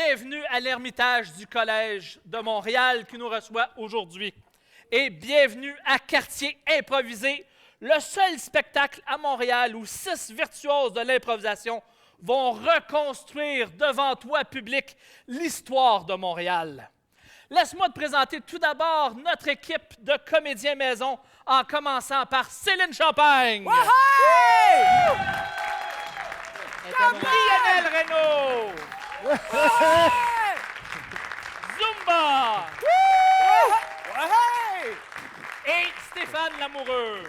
bienvenue à l'Ermitage du Collège de Montréal qui nous reçoit aujourd'hui. Et bienvenue à Quartier Improvisé, le seul spectacle à Montréal où 6 virtuoses de l'improvisation vont reconstruire devant toi, public, l'histoire de Montréal. Laisse-moi te présenter tout d'abord notre équipe de comédiens maison, en commençant par Céline Champagne. Wouhou! Lionel Reynaud. Zumba. Et Stéphane Lamoureux.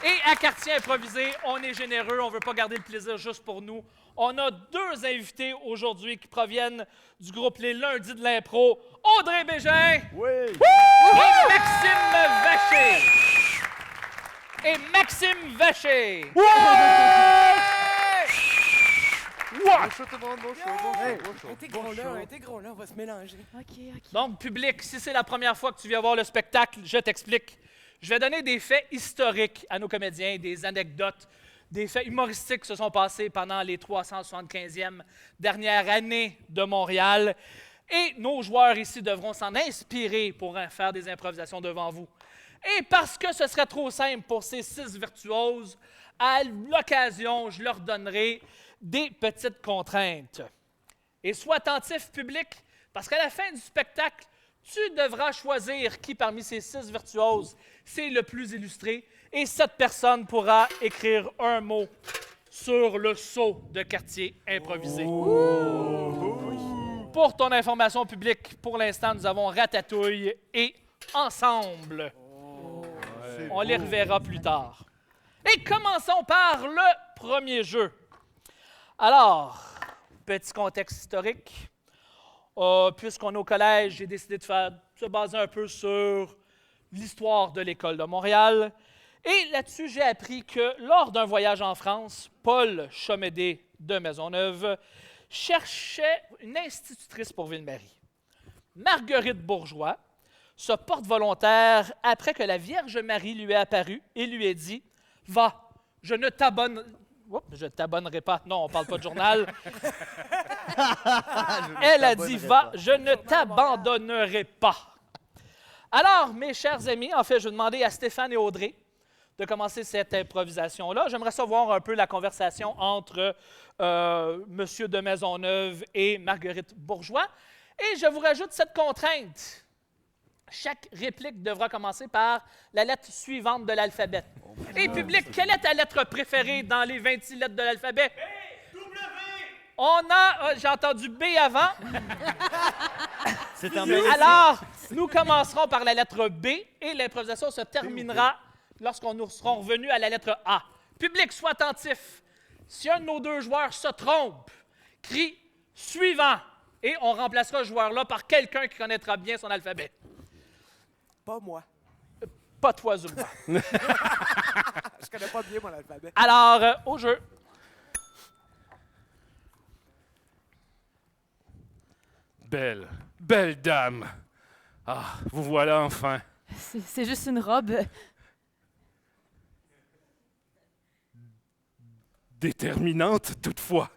Et à Quartier Improvisé, on est généreux, on ne veut pas garder le plaisir juste pour nous. On a 2 invités aujourd'hui qui proviennent du groupe Les Lundis de l'impro, Audrey Bégin et Maxime Vacher. Intégrons-le, on va se mélanger. OK. Donc, public, si c'est la première fois que tu viens voir le spectacle, je t'explique. Je vais donner des faits historiques à nos comédiens, des anecdotes, des faits humoristiques qui se sont passés pendant les 375e dernières années de Montréal. Et nos joueurs ici devront s'en inspirer pour faire des improvisations devant vous. Et parce que ce serait trop simple pour ces 6 virtuoses, à l'occasion, je leur donnerai des petites contraintes. Et sois attentif, public, parce qu'à la fin du spectacle, tu devras choisir qui parmi ces 6 virtuoses c'est le plus illustré, et cette personne pourra écrire un mot sur le sceau de Quartier Improvisé. Pour ton information publique, pour l'instant, nous avons Ratatouille et Ensemble. On les reverra plus tard. Et commençons par le premier jeu. Alors, petit contexte historique. Puisqu'on est au collège, j'ai décidé de se baser un peu sur l'histoire de l'École de Montréal. Et là-dessus, j'ai appris que lors d'un voyage en France, Paul Chomédé de Maisonneuve cherchait une institutrice pour Ville-Marie. Marguerite Bourgeois se porte volontaire après que la Vierge Marie lui ait apparu et lui ait dit « Va, je ne t'abonnerai pas. » Non, on ne parle pas de journal. Elle a dit « Va, je ne t'abandonnerai pas. » Alors, mes chers amis, en fait, je vais demander à Stéphane et Audrey de commencer cette improvisation-là. J'aimerais savoir un peu la conversation entre Monsieur de Maisonneuve et Marguerite Bourgeois. Et je vous rajoute cette contrainte. Chaque réplique devra commencer par la lettre suivante de l'alphabet. Et public, quelle est ta lettre préférée dans les 26 lettres de l'alphabet? B, W! On a... j'ai entendu B avant. C'est terminé. Alors, nous commencerons par la lettre B et l'improvisation se terminera lorsqu'on nous serons revenus à la lettre A. Public, sois attentif. Si un de nos 2 joueurs se trompe, crie « Suivant » et on remplacera ce joueur-là par quelqu'un qui connaîtra bien son alphabet. Pas moi. Pas toi, Zumba. Je connais pas bien mon alphabet. Alors, au jeu. Belle dame. Ah, vous voilà enfin. C'est juste une robe. Déterminante, toutefois.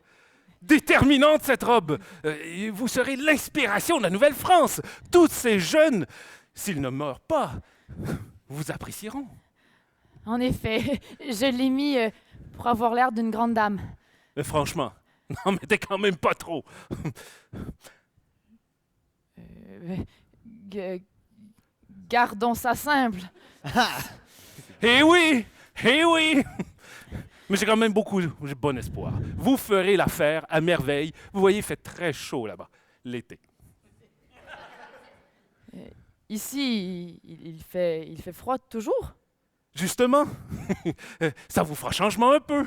Déterminante, cette robe. Vous serez l'inspiration de la Nouvelle-France. Toutes ces jeunes, s'ils ne meurent pas, vous apprécieront. En effet, je l'ai mis pour avoir l'air d'une grande dame. Mais franchement, n'en mettez quand même pas trop. Gardons ça simple. Eh oui! Eh oui! Mais j'ai quand même j'ai bon espoir. Vous ferez l'affaire à merveille. Vous voyez, il fait très chaud là-bas, l'été. Ici, il fait froid toujours. Justement, ça vous fera changement un peu.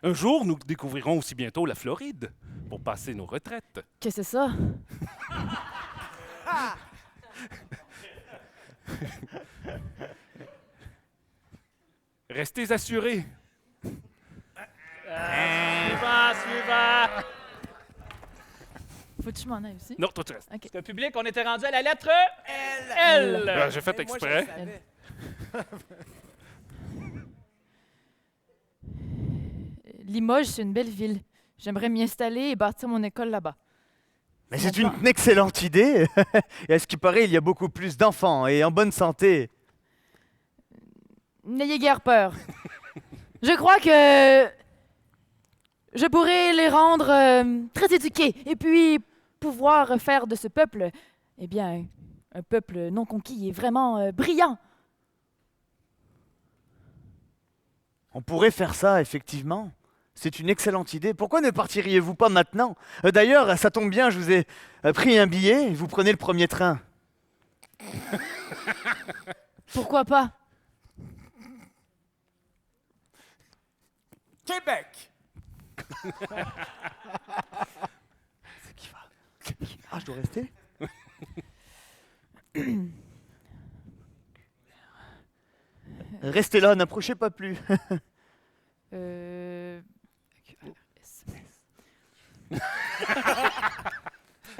Un jour, nous découvrirons aussi bientôt la Floride pour passer nos retraites. Qu'est-ce que c'est ça? Restez assurés. Suivant. Faut que je m'en aille aussi. Non, toi tu restes. OK. Le public, on était rendu à la lettre L. L. J'ai fait Mais moi, je exprès. le savais. Limoges, c'est une belle ville. J'aimerais m'y installer et bâtir mon école là-bas. Mais c'est une excellente idée. Et à ce qui paraît, il y a beaucoup plus d'enfants et en bonne santé. N'ayez guère peur. Je crois que je pourrais les rendre très éduqués et puis pouvoir faire de ce peuple, eh bien, un peuple non conquis et vraiment brillant. On pourrait faire ça, effectivement. C'est une excellente idée. Pourquoi ne partiriez-vous pas maintenant? D'ailleurs, ça tombe bien, je vous ai pris un billet et vous prenez le premier train. Pourquoi pas? Québec! Ah, je dois rester? Restez là, n'approchez pas plus.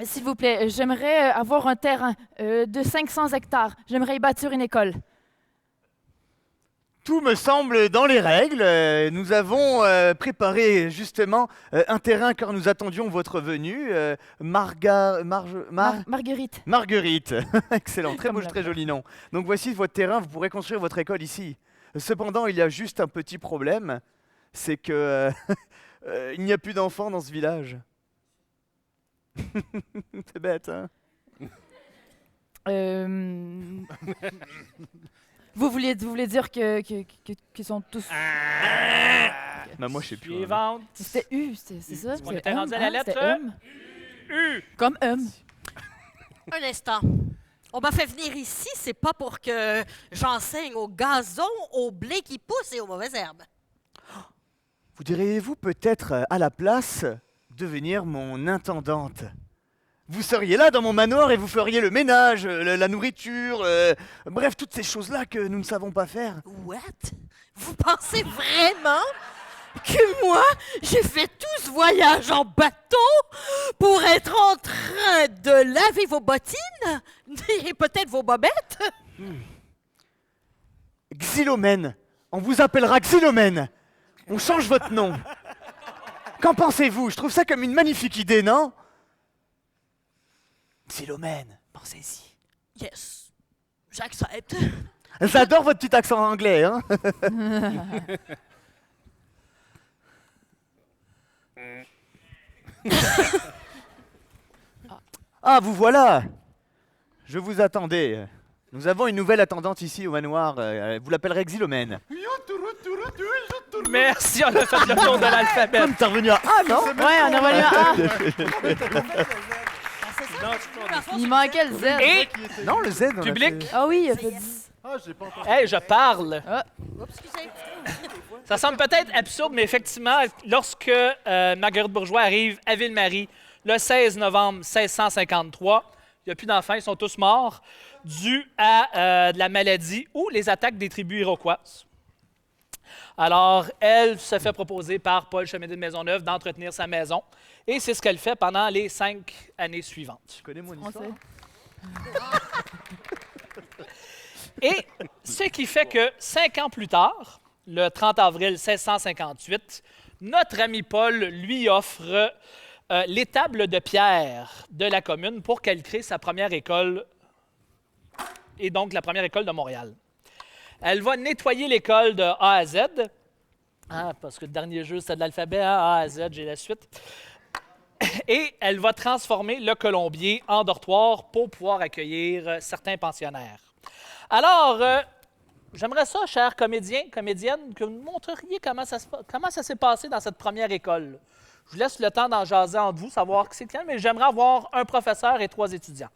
S'il vous plaît, j'aimerais avoir un terrain de 500 hectares. J'aimerais y bâtir une école. Tout me semble dans les règles. Nous avons préparé justement un terrain car nous attendions votre venue. Marguerite. Marguerite. Excellent, très Comme beau, la très fleur. joli nom. Donc voici votre terrain, vous pourrez construire votre école ici. Cependant, il y a juste un petit problème, c'est que il n'y a plus d'enfants dans ce village. C'est bête, hein? Vous voulez dire que sont tous... Bah moi je sais plus. Hein. Suivante. C'était U, c'est ça? On C'est était rendu à la lettre c'était U. Comme homme. Un instant. On m'a fait venir ici, c'est pas pour que j'enseigne au gazon, au blé qui pousse et aux mauvaises herbes. Vous diriez-vous peut-être à la place devenir mon intendante? Vous seriez là dans mon manoir et vous feriez le ménage, la nourriture, bref, toutes ces choses-là que nous ne savons pas faire. What? Vous pensez vraiment que moi, j'ai fait tout ce voyage en bateau pour être en train de laver vos bottines et peut-être vos bobettes? Xylomène, on vous appellera Xylomène. On change votre nom. Qu'en pensez-vous? Je trouve ça comme une magnifique idée, non? Xylomène, pensez-y. Yes, j'accepte. J'adore votre petit accent anglais, hein? Ah, vous voilà! Je vous attendais. Nous avons une nouvelle attendante ici au manoir. Vous l'appellerez Xylomène. Merci, on a fait le tour de l'alphabet. Comme t'es revenu à A, non? Ouais, on a revenu à A. Il manquait le Z. Et Non, le Z. on a public, fait- Ah oui, il a fait 10. hey, je parle. Oups, excusez. Ça semble peut-être absurde, mais effectivement, lorsque Marguerite Bourgeois arrive à Ville-Marie le 16 novembre 1653, il n'y a plus d'enfants, ils sont tous morts, dû à de la maladie ou les attaques des tribus iroquoises. Alors, elle se fait proposer par Paul Chemédé de Maisonneuve d'entretenir sa maison, et c'est ce qu'elle fait pendant les 5 années suivantes. Tu connais mon On histoire? sait. Et ce qui fait que 5 ans plus tard, le 30 avril 1658, notre ami Paul lui offre l'étable de pierre de la commune pour qu'elle crée sa première école, et donc la première école de Montréal. Elle va nettoyer l'école de A à Z, parce que le dernier jeu, c'était de l'alphabet, hein, A à Z, j'ai la suite. Et elle va transformer le colombier en dortoir pour pouvoir accueillir certains pensionnaires. Alors, j'aimerais ça, chers comédiens, comédiennes, que vous me montreriez comment ça s'est passé dans cette première école. Je vous laisse le temps d'en jaser entre vous, savoir qui c'est lequel, mais j'aimerais avoir un professeur et 3 étudiants.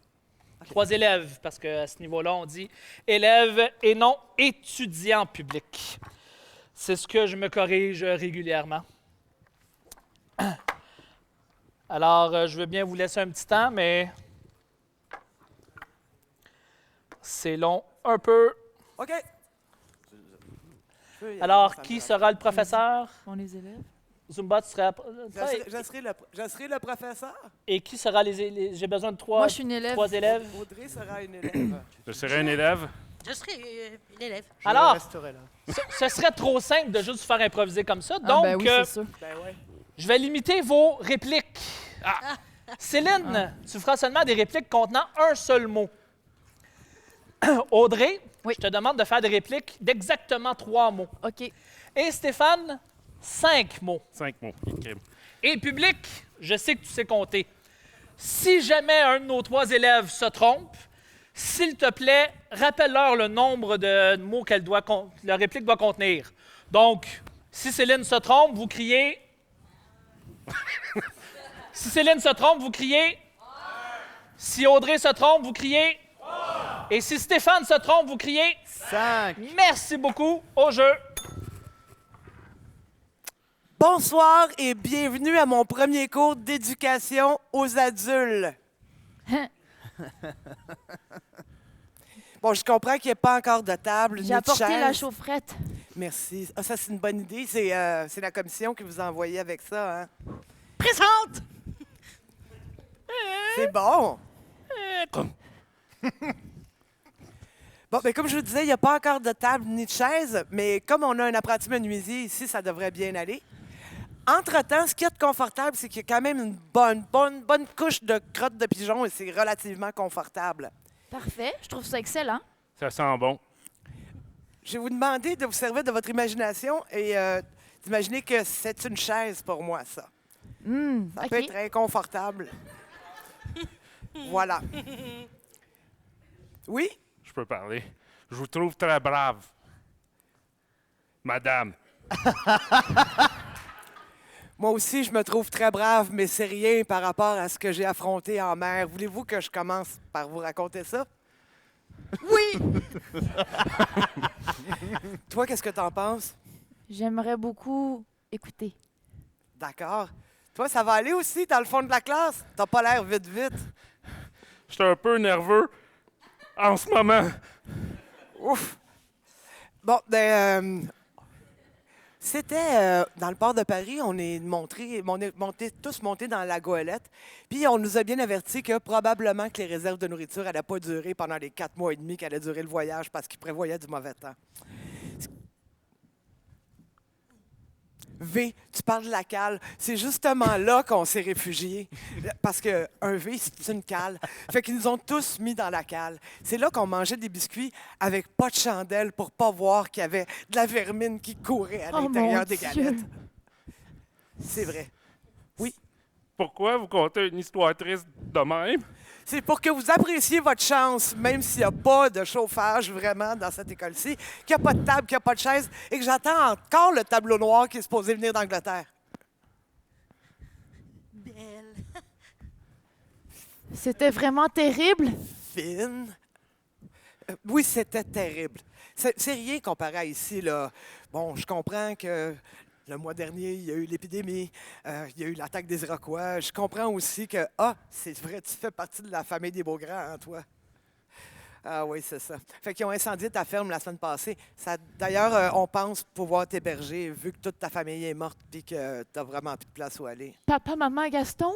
3 élèves, parce qu'à ce niveau-là, on dit élèves et non étudiants publics. C'est ce que je me corrige régulièrement. Alors, je veux bien vous laisser un petit temps, mais c'est long un peu. OK. Alors, qui sera le professeur? On les élèves. Zumba, tu seras... Je serai le professeur. Et qui sera les... J'ai besoin de 3 Moi, je suis une élève. élèves. Audrey sera une élève. Je serai un élève. Je serai une élève. Alors, resterai là. ce serait trop simple de juste vous faire improviser comme ça. Ah, Donc, ben oui, c'est sûr. Ben ouais. je vais limiter vos répliques. Céline, tu feras seulement des répliques contenant un seul mot. Audrey, Oui. je te demande de faire des répliques d'exactement 3 mots. OK. Et Stéphane, 5 mots. 5 mots. Ok. Et public, je sais que tu sais compter. Si jamais un de nos 3 élèves se trompe, s'il te plaît, rappelle-leur le nombre de mots qu'elle doit la réplique doit contenir. Donc, si Céline se trompe, vous criez. Si Céline se trompe, vous criez. Si Audrey se trompe, vous criez. Et si Stéphane se trompe, vous criez. 5. Merci beaucoup au jeu. Bonsoir et bienvenue à mon premier cours d'éducation aux adultes. Bon, je comprends qu'il n'y a pas encore de table, ni J'ai de apporté la chaise. chaufferette. Merci. Ah, ça, c'est une bonne idée. C'est la commission qui vous a envoyé avec ça. Hein? Présente! C'est bon. Bon, ben, comme je vous disais, il n'y a pas encore de table ni de chaise, mais comme on a un apprenti menuisier ici, ça devrait bien aller. Entre-temps, ce qu'il y a de confortable, c'est qu'il y a quand même une bonne couche de crotte de pigeon et c'est relativement confortable. Parfait. Je trouve ça excellent. Ça sent bon. Je vais vous demander de vous servir de votre imagination et d'imaginer que c'est une chaise pour moi, ça. Ça peut OK. être inconfortable. Voilà. Oui? Je peux parler. Je vous trouve très brave. Madame. Moi aussi, je me trouve très brave, mais c'est rien par rapport à ce que j'ai affronté en mer. Voulez-vous que je commence par vous raconter ça? Oui! Toi, qu'est-ce que t'en penses? J'aimerais beaucoup écouter. D'accord. Toi, ça va aller aussi dans le fond de la classe? T'as pas l'air vite. Je suis un peu nerveux en ce moment. Ouf! Bon, ben, c'était dans le port de Paris, on est tous montés dans la goélette, puis on nous a bien averti que probablement que les réserves de nourriture n'allaient pas durer pendant les 4 mois et demi qu'allait durer le voyage parce qu'ils prévoyaient du mauvais temps. V, tu parles de la cale. C'est justement là qu'on s'est réfugiés. Parce qu'un V, c'est une cale. Fait qu'ils nous ont tous mis dans la cale. C'est là qu'on mangeait des biscuits avec pas de chandelle pour pas voir qu'il y avait de la vermine qui courait à Oh, l'intérieur mon des Dieu. galettes. C'est vrai. Pourquoi vous contez une histoire triste de même? C'est pour que vous appréciez votre chance, même s'il n'y a pas de chauffage vraiment dans cette école-ci, qu'il n'y a pas de table, qu'il n'y a pas de chaise, et que j'attends encore le tableau noir qui est supposé venir d'Angleterre. Belle. C'était vraiment terrible. Fine. Oui, c'était terrible. C'est rien comparé à ici, là. Bon, je comprends que le mois dernier, il y a eu l'épidémie, il y a eu l'attaque des Iroquois. Je comprends aussi que, c'est vrai, tu fais partie de la famille des Beaugrands, hein, toi? Ah oui, c'est ça. Fait qu'ils ont incendié ta ferme la semaine passée. D'ailleurs, on pense pouvoir t'héberger vu que toute ta famille est morte et que tu n'as vraiment plus de place où aller. Papa, maman, Gaston?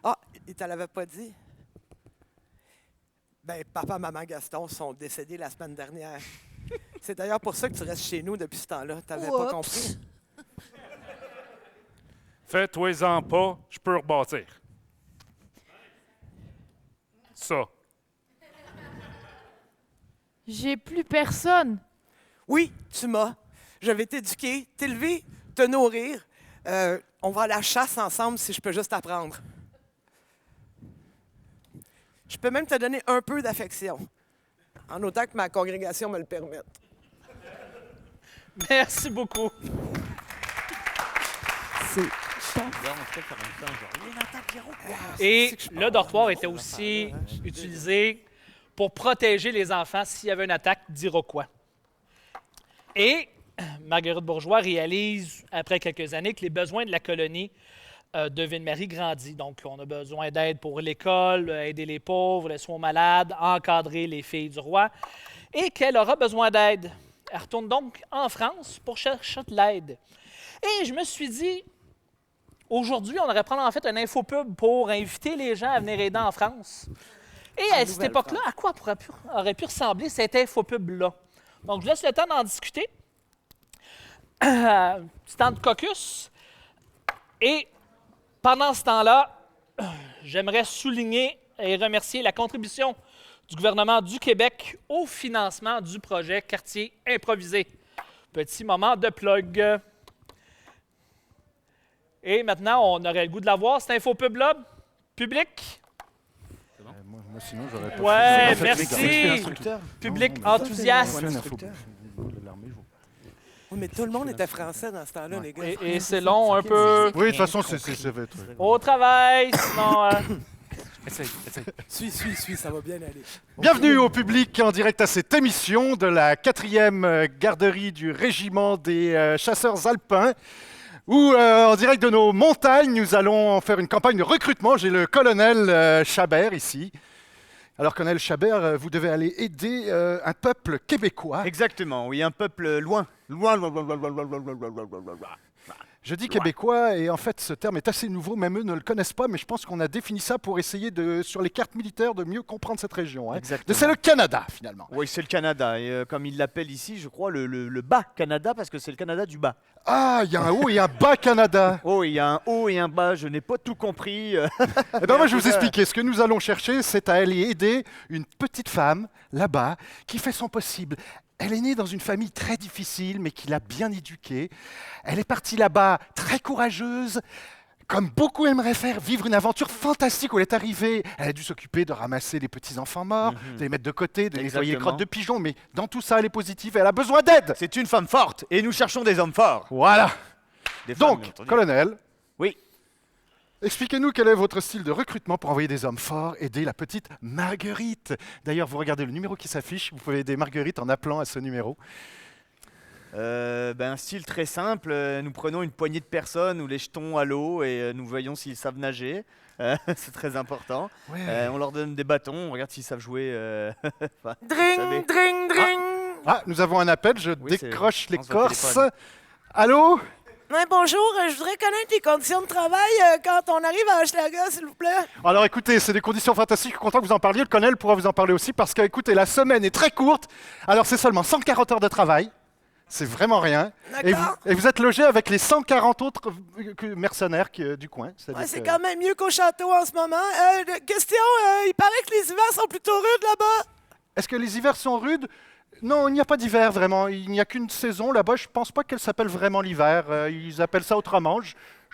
Ah, il te l'avait pas dit? Ben, papa, maman, Gaston sont décédés la semaine dernière. C'est d'ailleurs pour ça que tu restes chez nous depuis ce temps-là. T'avais pas Oups. compris? Fais-toi-en pas, je peux rebâtir. Ça. J'ai plus personne. Oui, tu m'as. Je vais t'éduquer, t'élever, te nourrir. On va à la chasse ensemble si je peux juste apprendre. Je peux même te donner un peu d'affection, en autant que ma congrégation me le permette. Merci beaucoup. C'est Et le dortoir était aussi utilisé pour protéger les enfants s'il y avait une attaque d'Iroquois. Et Marguerite Bourgeois réalise, après quelques années, que les besoins de la colonie de Ville-Marie grandissent. Donc, on a besoin d'aide pour l'école, aider les pauvres, les soins aux malades, encadrer les filles du roi, et qu'elle aura besoin d'aide. Elle retourne donc en France pour chercher de l'aide. Et je me suis dit, aujourd'hui, on aurait probablement fait un infopub pour inviter les gens à venir aider en France. Et à cette époque-là, à quoi aurait pu ressembler cette infopub-là? Donc, je laisse le temps d'en discuter. Petit temps de caucus. Et pendant ce temps-là, j'aimerais souligner et remercier la contribution du gouvernement du Québec au financement du projet Quartier improvisé. Petit moment de plug. Et maintenant, on aurait le goût de la voir, cette infopub-là. Public? Moi, sinon, j'aurais pas Ouais, fait- merci. Public enthousiaste. Oui, mais tout le monde était français dans ce temps-là, les gars. Et c'est long un peu. Oui, de toute façon, ça va être... Au travail, sinon... Essaye. Suis, ça va bien aller. Bienvenue au public en direct à cette émission de la 4e garderie du régiment des chasseurs alpins, où en direct de nos montagnes, nous allons faire une campagne de recrutement. J'ai le colonel Chabert ici. Alors, colonel Chabert, vous devez aller aider un peuple québécois. Exactement, oui, un peuple loin. Je dis québécois et en fait ce terme est assez nouveau, même eux ne le connaissent pas, mais je pense qu'on a défini ça pour essayer sur les cartes militaires de mieux comprendre cette région. Hein. Exactement. C'est le Canada finalement. Oui, c'est le Canada. Et comme ils l'appellent ici, je crois, le bas Canada, parce que c'est le Canada du bas. Ah, il y a un haut et un bas Canada. Oh, il y a un haut et un bas, je n'ai pas tout compris. Eh bien moi je vais vous expliquer, ce que nous allons chercher, c'est à aller aider une petite femme là-bas qui fait son possible. Elle est née dans une famille très difficile, mais qui l'a bien éduquée. Elle est partie là-bas très courageuse, comme beaucoup aimeraient faire, vivre une aventure fantastique où elle est arrivée. Elle a dû s'occuper de ramasser les petits-enfants morts, de les mettre de côté, de nettoyer les crottes de pigeons, mais dans tout ça, elle est positive et elle a besoin d'aide. C'est une femme forte, et nous cherchons des hommes forts. Voilà. Des femmes, bien Donc, entendu. colonel, Oui. expliquez-nous quel est votre style de recrutement pour envoyer des hommes forts, aider la petite Marguerite. D'ailleurs, vous regardez le numéro qui s'affiche, vous pouvez aider Marguerite en appelant à ce numéro. Un style très simple, nous prenons une poignée de personnes, nous les jetons à l'eau et nous voyons s'ils savent nager. C'est très important. Ouais. On leur donne des bâtons, on regarde s'ils savent jouer. Enfin, vous Dring, savez. dring, dring. Ah, nous avons un appel, je Oui, décroche c'est- l'écorce. téléphone. Allô? Ouais, bonjour, je voudrais connaître les conditions de travail quand on arrive à Hochelaga, s'il vous plaît. Alors écoutez, c'est des conditions fantastiques, je suis content que vous en parliez. Le colonel pourra vous en parler aussi parce que, écoutez, la semaine est très courte. Alors c'est seulement 140 heures de travail. C'est vraiment rien. D'accord. Et vous êtes logé avec les 140 autres mercenaires du coin. C'est-à-dire Ouais, c'est que- quand même mieux qu'au château en ce moment. Question, il paraît que les hivers sont plutôt rudes là-bas. Est-ce que les hivers sont rudes? Non, il n'y a pas d'hiver vraiment. Il n'y a qu'une saison là-bas. Je ne pense pas qu'elle s'appelle vraiment l'hiver. Ils appellent ça autrement.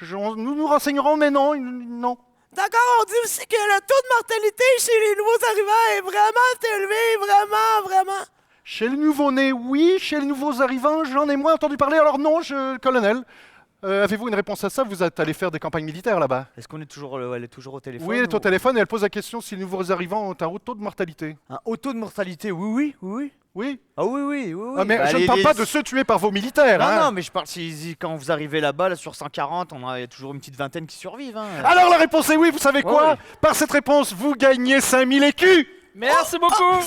Nous nous renseignerons, mais non, non. D'accord, on dit aussi que le taux de mortalité chez les nouveaux arrivants est vraiment élevé, vraiment. Chez les nouveaux-nés, oui. Chez les nouveaux arrivants, j'en ai moins entendu parler. Alors non, colonel. Avez-vous une réponse à ça? Vous êtes allé faire des campagnes militaires là-bas? Est-ce qu'on est toujours, elle est toujours au téléphone? Oui, elle est au ou- téléphone et elle pose la question si les nouveaux arrivants ont un haut taux de mortalité. Un haut taux de mortalité, oui. Oui. Ah oui. Ah, mais Bah, je ne les- parle les- pas de ceux tués par vos militaires. hein. Non, mais je parle quand vous arrivez là-bas, là, sur 140, il y a toujours une petite vingtaine qui survivent. Hein. Alors la réponse est oui, vous savez quoi? Ouais. Par cette réponse, vous gagnez 5000 écus. Merci beaucoup.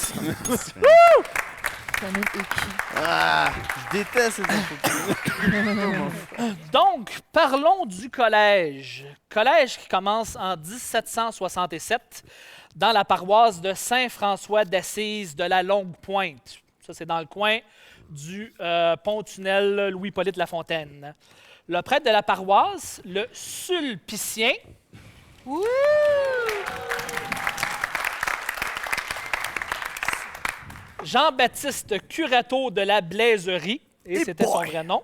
Ah, je déteste ces infos. Donc, parlons du collège. Collège qui commence en 1767 dans la paroisse de Saint-François d'Assise de la Longue-Pointe. Ça, c'est dans le coin du pont-tunnel Louis-Hippolyte Lafontaine. Le prêtre de la paroisse, le Sulpicien, Jean-Baptiste Curato de la Blaiserie, et c'était son vrai nom,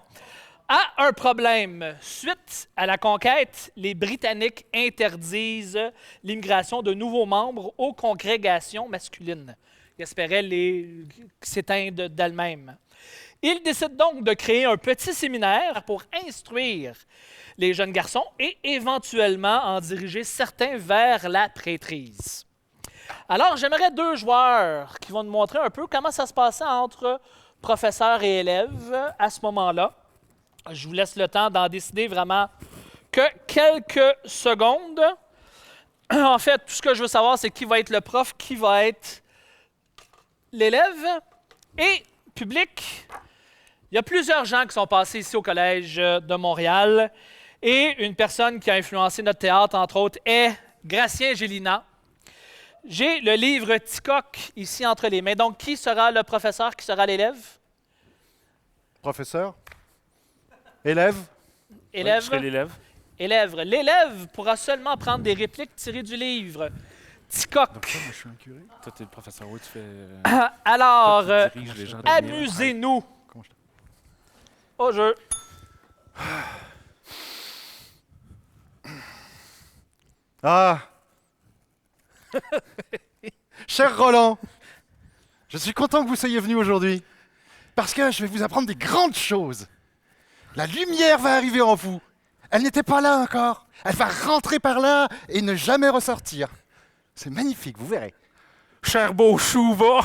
a un problème. Suite à la conquête, les Britanniques interdisent l'immigration de nouveaux membres aux congrégations masculines. Ils espéraient les s'éteindre d'elles-mêmes. Il décide donc de créer un petit séminaire pour instruire les jeunes garçons et éventuellement en diriger certains vers la prêtrise. Alors, j'aimerais deux joueurs qui vont nous montrer un peu comment ça se passait entre professeurs et élèves à ce moment-là. Je vous laisse le temps d'en décider vraiment que quelques secondes. En fait, tout ce que je veux savoir, c'est qui va être le prof, qui va être l'élève. Et public, il y a plusieurs gens qui sont passés ici au Collège de Montréal. Et une personne qui a influencé notre théâtre, entre autres, est Gratien Gélina. J'ai le livre Ticoc ici entre les mains. Donc, qui sera le professeur, qui sera l'élève? Professeur? Élève? Élève. Je serai l'élève. Élève. L'élève pourra seulement prendre des répliques tirées du livre Ticoc. Moi, je suis un curé. Toi, t'es le professeur. Oui, tu fais. Alors, toi, tu diriges les gens d'avenir. amusez-nous Comment je au jeu. Ah! Cher Roland, je suis content que vous soyez venu aujourd'hui, parce que je vais vous apprendre des grandes choses. La lumière va arriver en vous. Elle n'était pas là encore. Elle va rentrer par là et ne jamais ressortir. C'est magnifique, vous verrez. Cher beau Chouva,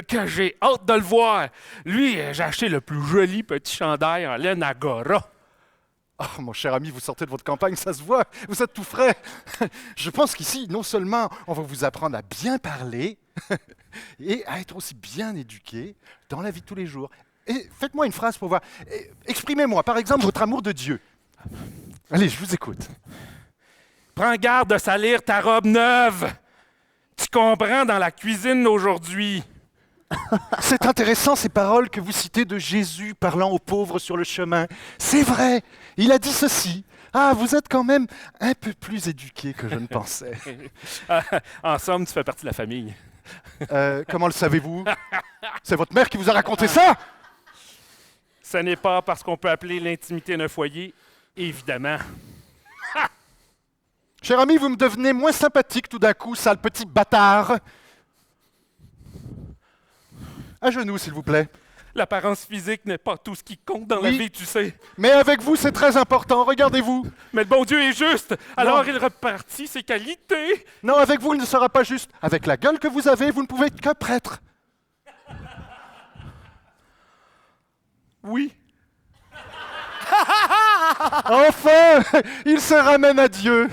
que j'ai hâte de le voir. Lui, j'ai acheté le plus joli petit chandail en laine Agora. Oh, mon cher ami, vous sortez de votre campagne, ça se voit, vous êtes tout frais. Je pense qu'ici, non seulement on va vous apprendre à bien parler et à être aussi bien éduqué dans la vie de tous les jours. Et faites-moi une phrase pour voir. Exprimez-moi, par exemple, votre amour de Dieu. Allez, je vous écoute. Prends garde de salir ta robe neuve. Tu comprends dans la cuisine aujourd'hui. C'est intéressant ces paroles que vous citez de Jésus parlant aux pauvres sur le chemin. C'est vrai, il a dit ceci. Ah, vous êtes quand même un peu plus éduqué que je ne pensais. En somme, tu fais partie de la famille. Comment le savez-vous? C'est votre mère qui vous a raconté ça? Ce n'est pas parce qu'on peut appeler l'intimité d'un foyer, évidemment. Cher ami, vous me devenez moins sympathique tout d'un coup, sale petit bâtard. À genoux, s'il vous plaît. L'apparence physique n'est pas tout ce qui compte dans la Oui. vie, tu sais. Mais avec vous, c'est très important, regardez-vous. Mais le bon Dieu est juste, alors il repartit ses qualités. Non, avec vous, il ne sera pas juste. Avec la gueule que vous avez, vous ne pouvez être que prêtre. Oui. Enfin, il se ramène à Dieu.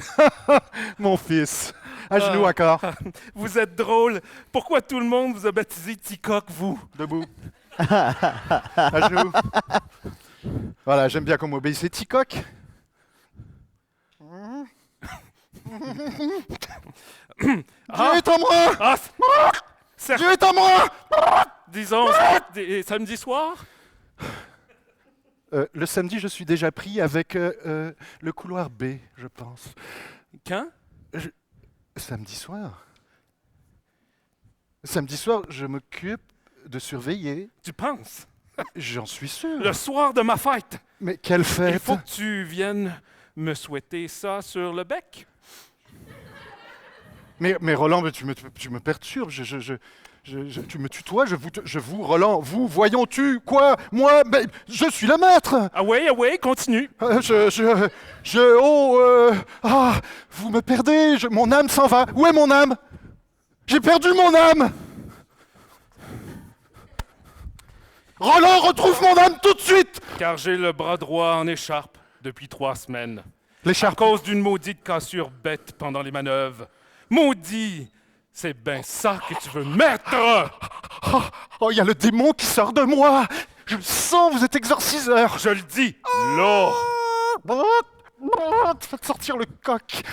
Mon fils. À genoux encore. Vous êtes drôle. Pourquoi tout le monde vous a baptisé Ticoc, vous? Debout. À genoux. Voilà, j'aime bien qu'on m'obéisse. C'est Ticoc. Dieu est en moi. Ah, certes, Dieu est en moi. disons, samedi soir? Le samedi, je suis déjà pris avec le couloir B, je pense. Quand? Samedi soir. Samedi soir, je m'occupe de surveiller. Tu penses? J'en suis sûr. Le soir de ma fête. Mais quelle Il fête! faut que tu viennes me souhaiter ça sur le bec. Mais Roland, mais tu me perturbes. Tu me tutoies, je vous, Roland, vous, voyons-tu quoi? Moi, mais je suis le maître! Ah ouais, continue. Vous me perdez, mon âme s'en va. Où est mon âme? J'ai perdu mon âme! Roland, retrouve mon âme tout de suite! Car j'ai le bras droit en écharpe depuis 3 semaines. À L'écharpe. cause d'une maudite cassure bête pendant les manœuvres. Maudit! C'est ben ça que tu veux mettre! Oh, il y a le démon qui sort de moi! Je le sens, vous êtes exorciseur! Je le dis, là! Faites sortir le coq!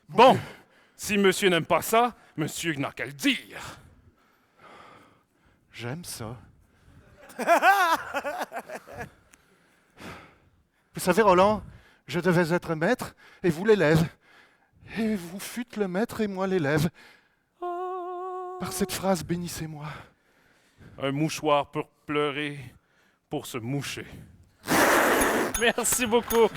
Bon, si monsieur n'aime pas ça, monsieur n'a qu'à le dire. J'aime ça. Vous savez, Roland, je devais être maître et vous l'élève. Et vous fûtes le maître et moi l'élève. Par cette phrase, bénissez-moi. Un mouchoir pour pleurer, pour se moucher. Merci beaucoup.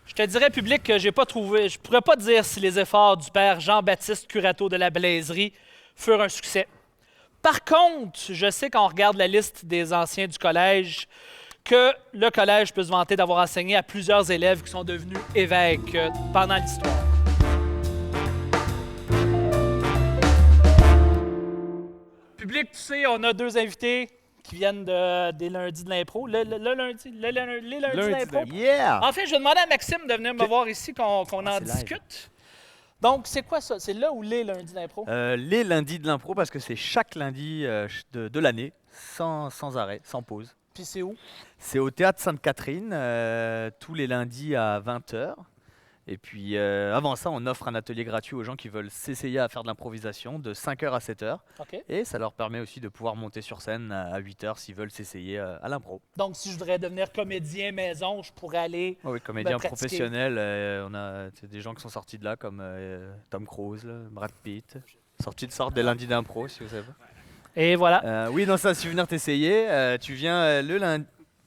Je te dirais, public, que j'ai pas trouvé. Je pourrais pas dire si les efforts du père Jean-Baptiste Curato de la Blaiserie furent un succès. Par contre, je sais quand on regarde la liste des anciens du collège que le collège peut se vanter d'avoir enseigné à plusieurs élèves qui sont devenus évêques pendant l'histoire. Public, tu sais, on a 2 invités qui viennent des lundis de l'impro. Les lundis d'impro. Yeah! Enfin, je vais demander à Maxime de venir me voir ici, qu'on en c'est live. discute. Donc, c'est quoi ça? C'est là ou les lundis d'impro? Les lundis de l'impro, parce que c'est chaque lundi de l'année. sans arrêt, sans pause. Puis c'est où? C'est au Théâtre Sainte-Catherine, tous les lundis à 20h. Et puis avant ça, on offre un atelier gratuit aux gens qui veulent s'essayer à faire de l'improvisation de 5h à 7h. OK. Et ça leur permet aussi de pouvoir monter sur scène à 8h s'ils veulent s'essayer à l'impro. Donc, si je voudrais devenir comédien maison, je pourrais aller... Oh oui, comédien pratiquer. professionnel, on a des gens qui sont sortis de là comme Tom Cruise, là, Brad Pitt. Sortent des lundis d'impro, si vous savez pas. Et voilà. Oui, non, ça, si tu veux venir t'essayer, tu viens le lundi.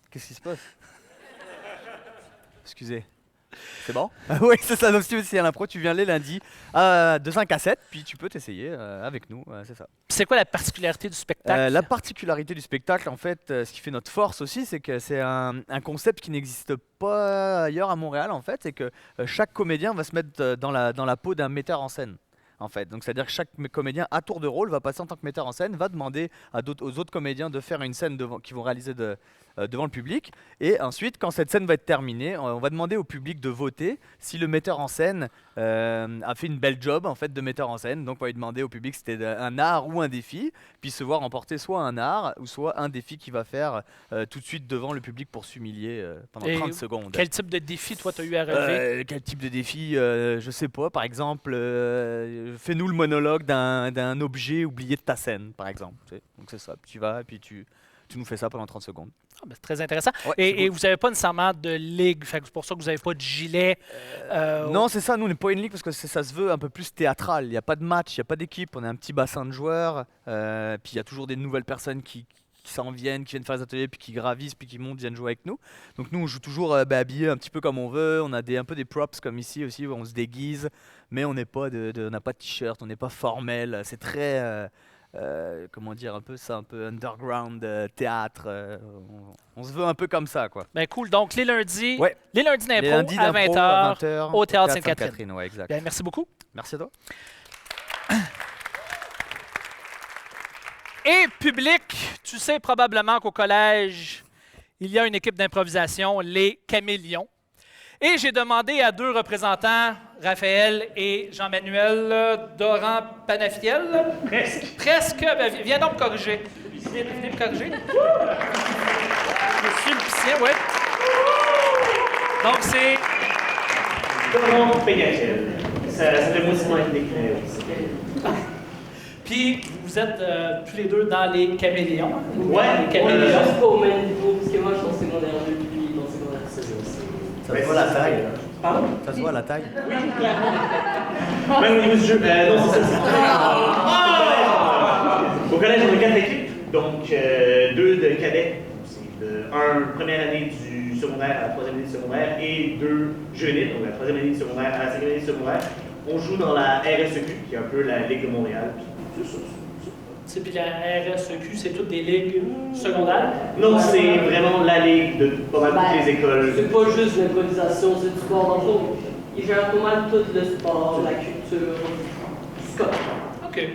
Qu'est-ce qui se passe? Excusez. C'est bon? Oui, c'est ça. Donc, si tu veux essayer à l'impro, tu viens les lundis de 5 à 7, puis tu peux t'essayer avec nous. C'est ça. C'est quoi la particularité du spectacle? La particularité du spectacle, en fait, ce qui fait notre force aussi, c'est que c'est un concept qui n'existe pas ailleurs à Montréal, en fait. C'est que chaque comédien va se mettre dans la peau d'un metteur en scène. En fait. Donc, c'est-à-dire que chaque comédien, à tour de rôle, va passer en tant que metteur en scène, va demander aux autres comédiens de faire une scène qu'ils vont réaliser devant le public. Et ensuite, quand cette scène va être terminée, on va demander au public de voter si le metteur en scène a fait une belle job en fait, de metteur en scène. Donc, on va lui demander au public si c'était un art ou un défi, puis se voir remporter soit un art ou soit un défi qu'il va faire tout de suite devant le public pour s'humilier pendant 30 secondes. Quel type de défi, toi, tu as eu à relever? Quel type de défi Je sais pas. Par exemple, fais-nous le monologue d'un objet oublié de ta scène, par exemple. Tu sais. Donc, c'est ça. Tu vas et puis tu nous fais ça pendant 30 secondes. Ah, ben, c'est très intéressant. Ouais, et vous n'avez pas nécessairement de ligue, fait que c'est pour ça que vous n'avez pas de gilet. Non, c'est ça. Nous, on n'est pas une ligue parce que ça se veut un peu plus théâtral. Il n'y a pas de match, il n'y a pas d'équipe. On a un petit bassin de joueurs. Puis il y a toujours des nouvelles personnes qui s'en viennent, qui viennent faire des ateliers, puis qui gravissent, puis qui montent, viennent jouer avec nous. Donc nous, on joue toujours habillés un petit peu comme on veut. On a un peu des props comme ici aussi, où on se déguise. Mais on n'a pas de t-shirt, on n'est pas formel. C'est très... comment dire, un peu underground théâtre. On se veut un peu comme ça, quoi. Ben cool. Donc, les lundis Ouais. d'impro à 20h au Théâtre Sainte-Catherine. Ouais, exact. Ben, merci beaucoup. Merci à toi. Et public, tu sais probablement qu'au collège, il y a une équipe d'improvisation, les Caméléons. Et j'ai demandé à deux représentants, Raphaël et Jean-Manuel Doran Panafiel. Presque. Ben, viens donc me corriger. Venez me corriger. Je suis le piscien, oui. Donc, c'est... Doran Panafiel. Ça fait moitié être décret aussi. Puis, vous êtes tous les deux dans les Caméléons. Ouais, les Caméléons. Juste pas au même niveau, parce que moi je suis en secondaire 2 puis dans secondaire 16 aussi. Ça se voit la taille. Pardon? Ça se voit la taille. Oui, clairement. Même au niveau du jeu. Non, c'est ça. Au collège, on a 4 équipes, donc 2 de cadets. C'est première année du secondaire à la 3e année du secondaire et 2 juvéniles, donc la 3e année du secondaire à la 5e année du secondaire. On joue dans la RSEQ, qui est un peu la Ligue de Montréal. Puis la RSEQ, c'est toutes des ligues secondaires? Non, c'est vraiment la ligue de pas mal toutes les écoles. C'est pas juste l'improvisation, c'est du sport. Dans le fond, ils gèrent pas mal tout le sport, la culture, Scott. OK.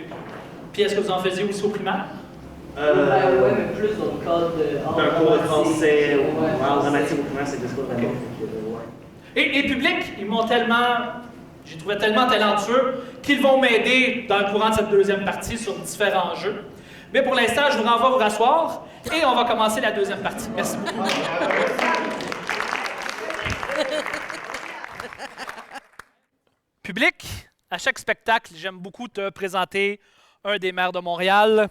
Puis est-ce que vous en faisiez aussi au primaire? Ouais, mais plus dans le cadre de... Un cours de français ou ouais, en dramatique au primaire, c'est des choses vraiment. Et public, ils m'ont tellement... J'ai trouvé tellement talentueux qu'ils vont m'aider dans le courant de cette deuxième partie sur différents jeux. Mais pour l'instant, je vous renvoie vous rasseoir et on va commencer la deuxième partie. Merci beaucoup. Public, à chaque spectacle, j'aime beaucoup te présenter un des maires de Montréal.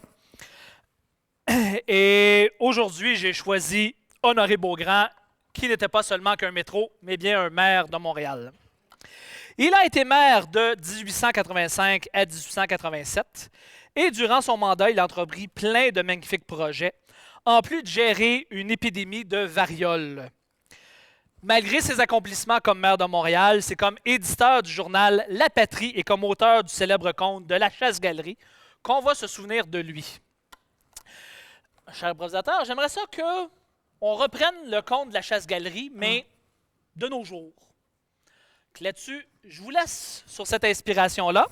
Et aujourd'hui, j'ai choisi Honoré Beaugrand, qui n'était pas seulement qu'un métro, mais bien un maire de Montréal. Il a été maire de 1885 à 1887 et durant son mandat, il a entrepris plein de magnifiques projets, en plus de gérer une épidémie de variole. Malgré ses accomplissements comme maire de Montréal, c'est comme éditeur du journal La Patrie et comme auteur du célèbre conte de La Chasse-Galerie qu'on va se souvenir de lui. Cher improvisateur, j'aimerais ça qu'on reprenne le conte de La Chasse-Galerie, mais de nos jours. Là-dessus, je vous laisse sur cette inspiration-là.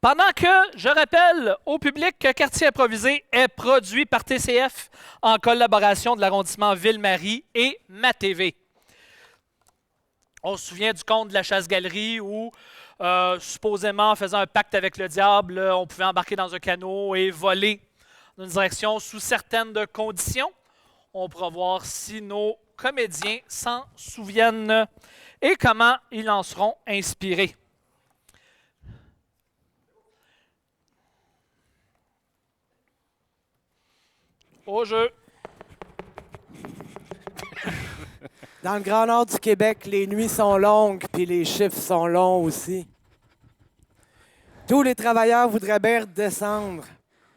Pendant que je rappelle au public que Quartier Improvisé est produit par TCF en collaboration de l'arrondissement Ville-Marie et MaTV. On se souvient du conte de La Chasse-Galerie où, supposément, en faisant un pacte avec le diable, on pouvait embarquer dans un canot et voler dans une direction sous certaines de conditions. On pourra voir si nos comédiens s'en souviennent et comment ils en seront inspirés. Au jeu. Dans le Grand Nord du Québec, les nuits sont longues puis les chiffres sont longs aussi. Tous les travailleurs voudraient bien redescendre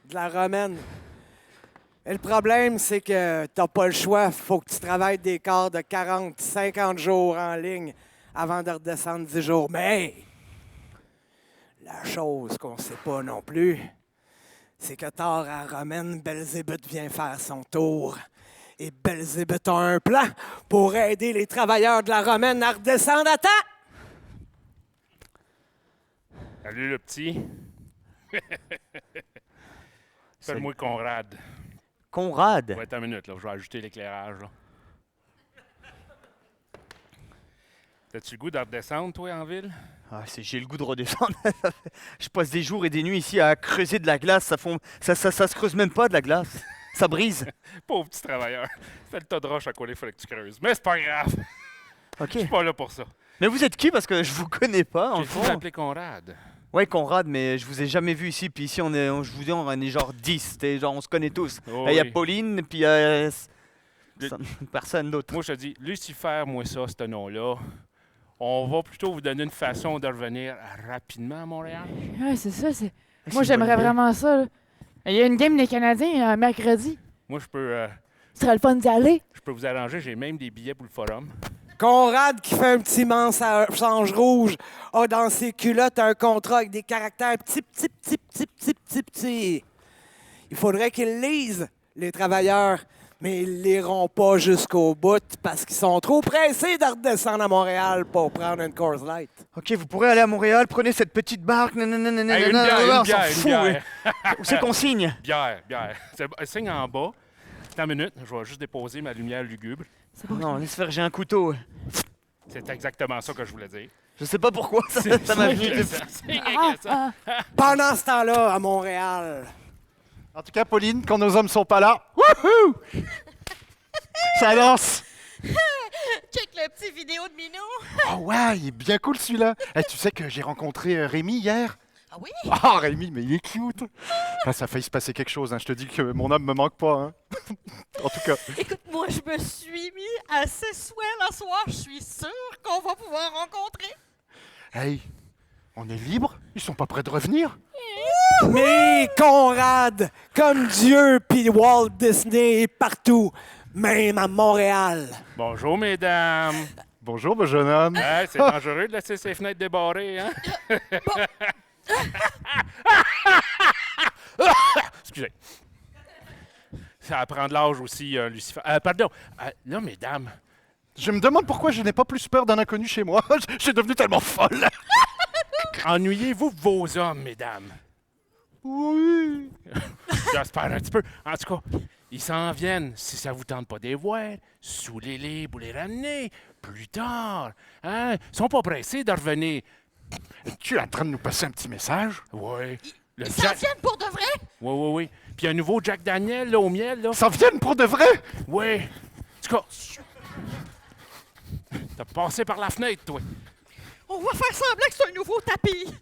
de la romaine. Et le problème, c'est que t'as pas le choix. Faut que tu travailles des quarts de 40, 50 jours en ligne avant de redescendre 10 jours. Mais la chose qu'on sait pas non plus, c'est que tard à romaine, Belzébuth vient faire son tour. Et Belzébuth a un plan pour aider les travailleurs de la romaine à redescendre à temps. Salut le petit. Appelle-moi Conrad. Conrad. Ouais, attends une minute, là, je vais ajouter l'éclairage. Là. T'as-tu le goût de redescendre, toi, en ville? Ah, j'ai le goût de redescendre. Je passe des jours et des nuits ici à creuser de la glace. Ça se creuse même pas de la glace. Ça brise. Pauvre petit travailleur. Fais le tas de roches à quoi il fallait que tu creuses. Mais c'est pas grave. OK. Je suis pas là pour ça. Mais vous êtes qui? Parce que je vous connais pas, en J'ai fond. dû m'appeler Conrad. Ouais, Conrad, mais je vous ai jamais vu ici. Puis ici, je vous dis, on est genre 10. Genre, on se connaît tous. Oh, Il y a oui. Pauline, puis personne d'autre. Moi, je te dis, Lucifer, moi ça, ce nom-là. On va plutôt vous donner une façon de revenir rapidement à Montréal. Ouais, c'est ça. C'est Moi, une j'aimerais bonne idée. vraiment ça. Là. Il y a une game des Canadiens mercredi. Moi, je peux Ce serait le fun d'y aller. vous arranger. J'ai même des billets pour le forum. Conrad, qui fait un petit mensonge rouge, a dans ses culottes un contrat avec des caractères petits. Il faudrait qu'ils lisent, les travailleurs, mais ils liront pas jusqu'au bout parce qu'ils sont trop pressés de redescendre à Montréal pour prendre une Coors Light. OK, vous pourrez aller à Montréal, prenez cette petite barque. Hey, une bière. Où c'est qu'on signe? Bière. Signe en bas. Attends une minute, je vais juste déposer ma lumière lugubre. C'est bon. Non, laisse faire, j'ai un couteau. C'est exactement ça que je voulais dire. Je sais pas pourquoi, ça m'a venu. C'est ça. Pendant ce temps-là, à Montréal, En tout cas, Pauline, quand nos hommes sont pas là, wouhou! Ça lance! Check le petit vidéo de Minou. Oh ouais, il est bien cool celui-là. Eh, tu sais que j'ai rencontré Rémi hier? Ah oui? Ah, Rémi, mais il est cute. Ah, ça a failli se passer quelque chose, hein. Je te dis que mon homme me manque pas. Hein. En tout cas, Écoute, moi, je me suis mis assez swell à soir. Je suis sûre qu'on va pouvoir rencontrer. hey, on est libre? Ils sont pas prêts de revenir? mais Conrad, comme Dieu puis Walt Disney est partout, même à Montréal. Bonjour, mesdames. Bonjour, mon jeune homme. Hey, c'est dangereux de laisser ses fenêtres débarrées, hein? Excusez. Ça apprend de l'âge aussi, Lucifer. Pardon. Là, mesdames, Je me demande pourquoi je n'ai pas plus peur d'un inconnu chez moi. Je suis devenu tellement folle. ennuyez-vous vos hommes, mesdames? Oui. J'espère un petit peu. En tout cas, ils s'en viennent. Si ça vous tente pas de les voir, saoulez-les pour les ramener. Plus tard. Hein? Ils sont pas pressés de revenir. Tu es en train de nous passer un petit message? Oui. Le Ils s'en Jack... viennent pour de vrai? Oui. Puis un nouveau Jack Daniel là, au miel, là. Ça vienne pour de vrai? Oui. En tout cas, t'as passé par la fenêtre, toi. On va faire semblant que c'est un nouveau tapis.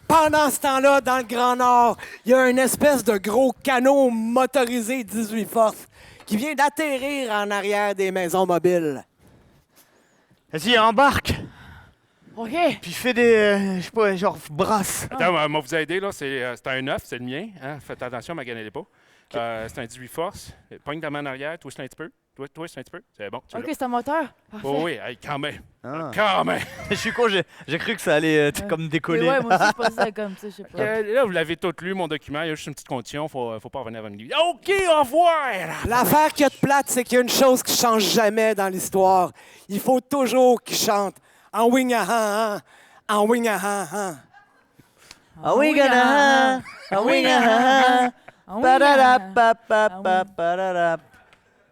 Pendant ce temps-là, dans le Grand Nord, il y a une espèce de gros canot motorisé 18 forces qui vient d'atterrir en arrière des maisons mobiles. Vas-y, embarque. OK. Puis fais des, je sais pas, genre brasse. Attends, moi, vous aider, là. C'est un 9, c'est le mien. Hein? Faites attention, maganez pas. C'est un 18 force. Pogne ta main en arrière, twist un petit peu. Twist un petit peu. C'est bon. OK, c'est un moteur. Parfait. Oh oui, hey, quand même. Ah. Quand même. Je suis con, j'ai cru que ça allait comme Mais décoller. ouais, moi aussi, je pensais ça comme ça, je sais pas. Là, vous l'avez tout lu, mon document. Il y a juste une petite condition. Faut pas revenir avant une OK, au revoir. L'affaire qu'il y a de plate, c'est qu'il y a une chose qui change jamais dans l'histoire. Il faut toujours qu'ils chantent en wing a en wing a Ah oui, gana. Ah oui, gana. Parara pa pa pa parara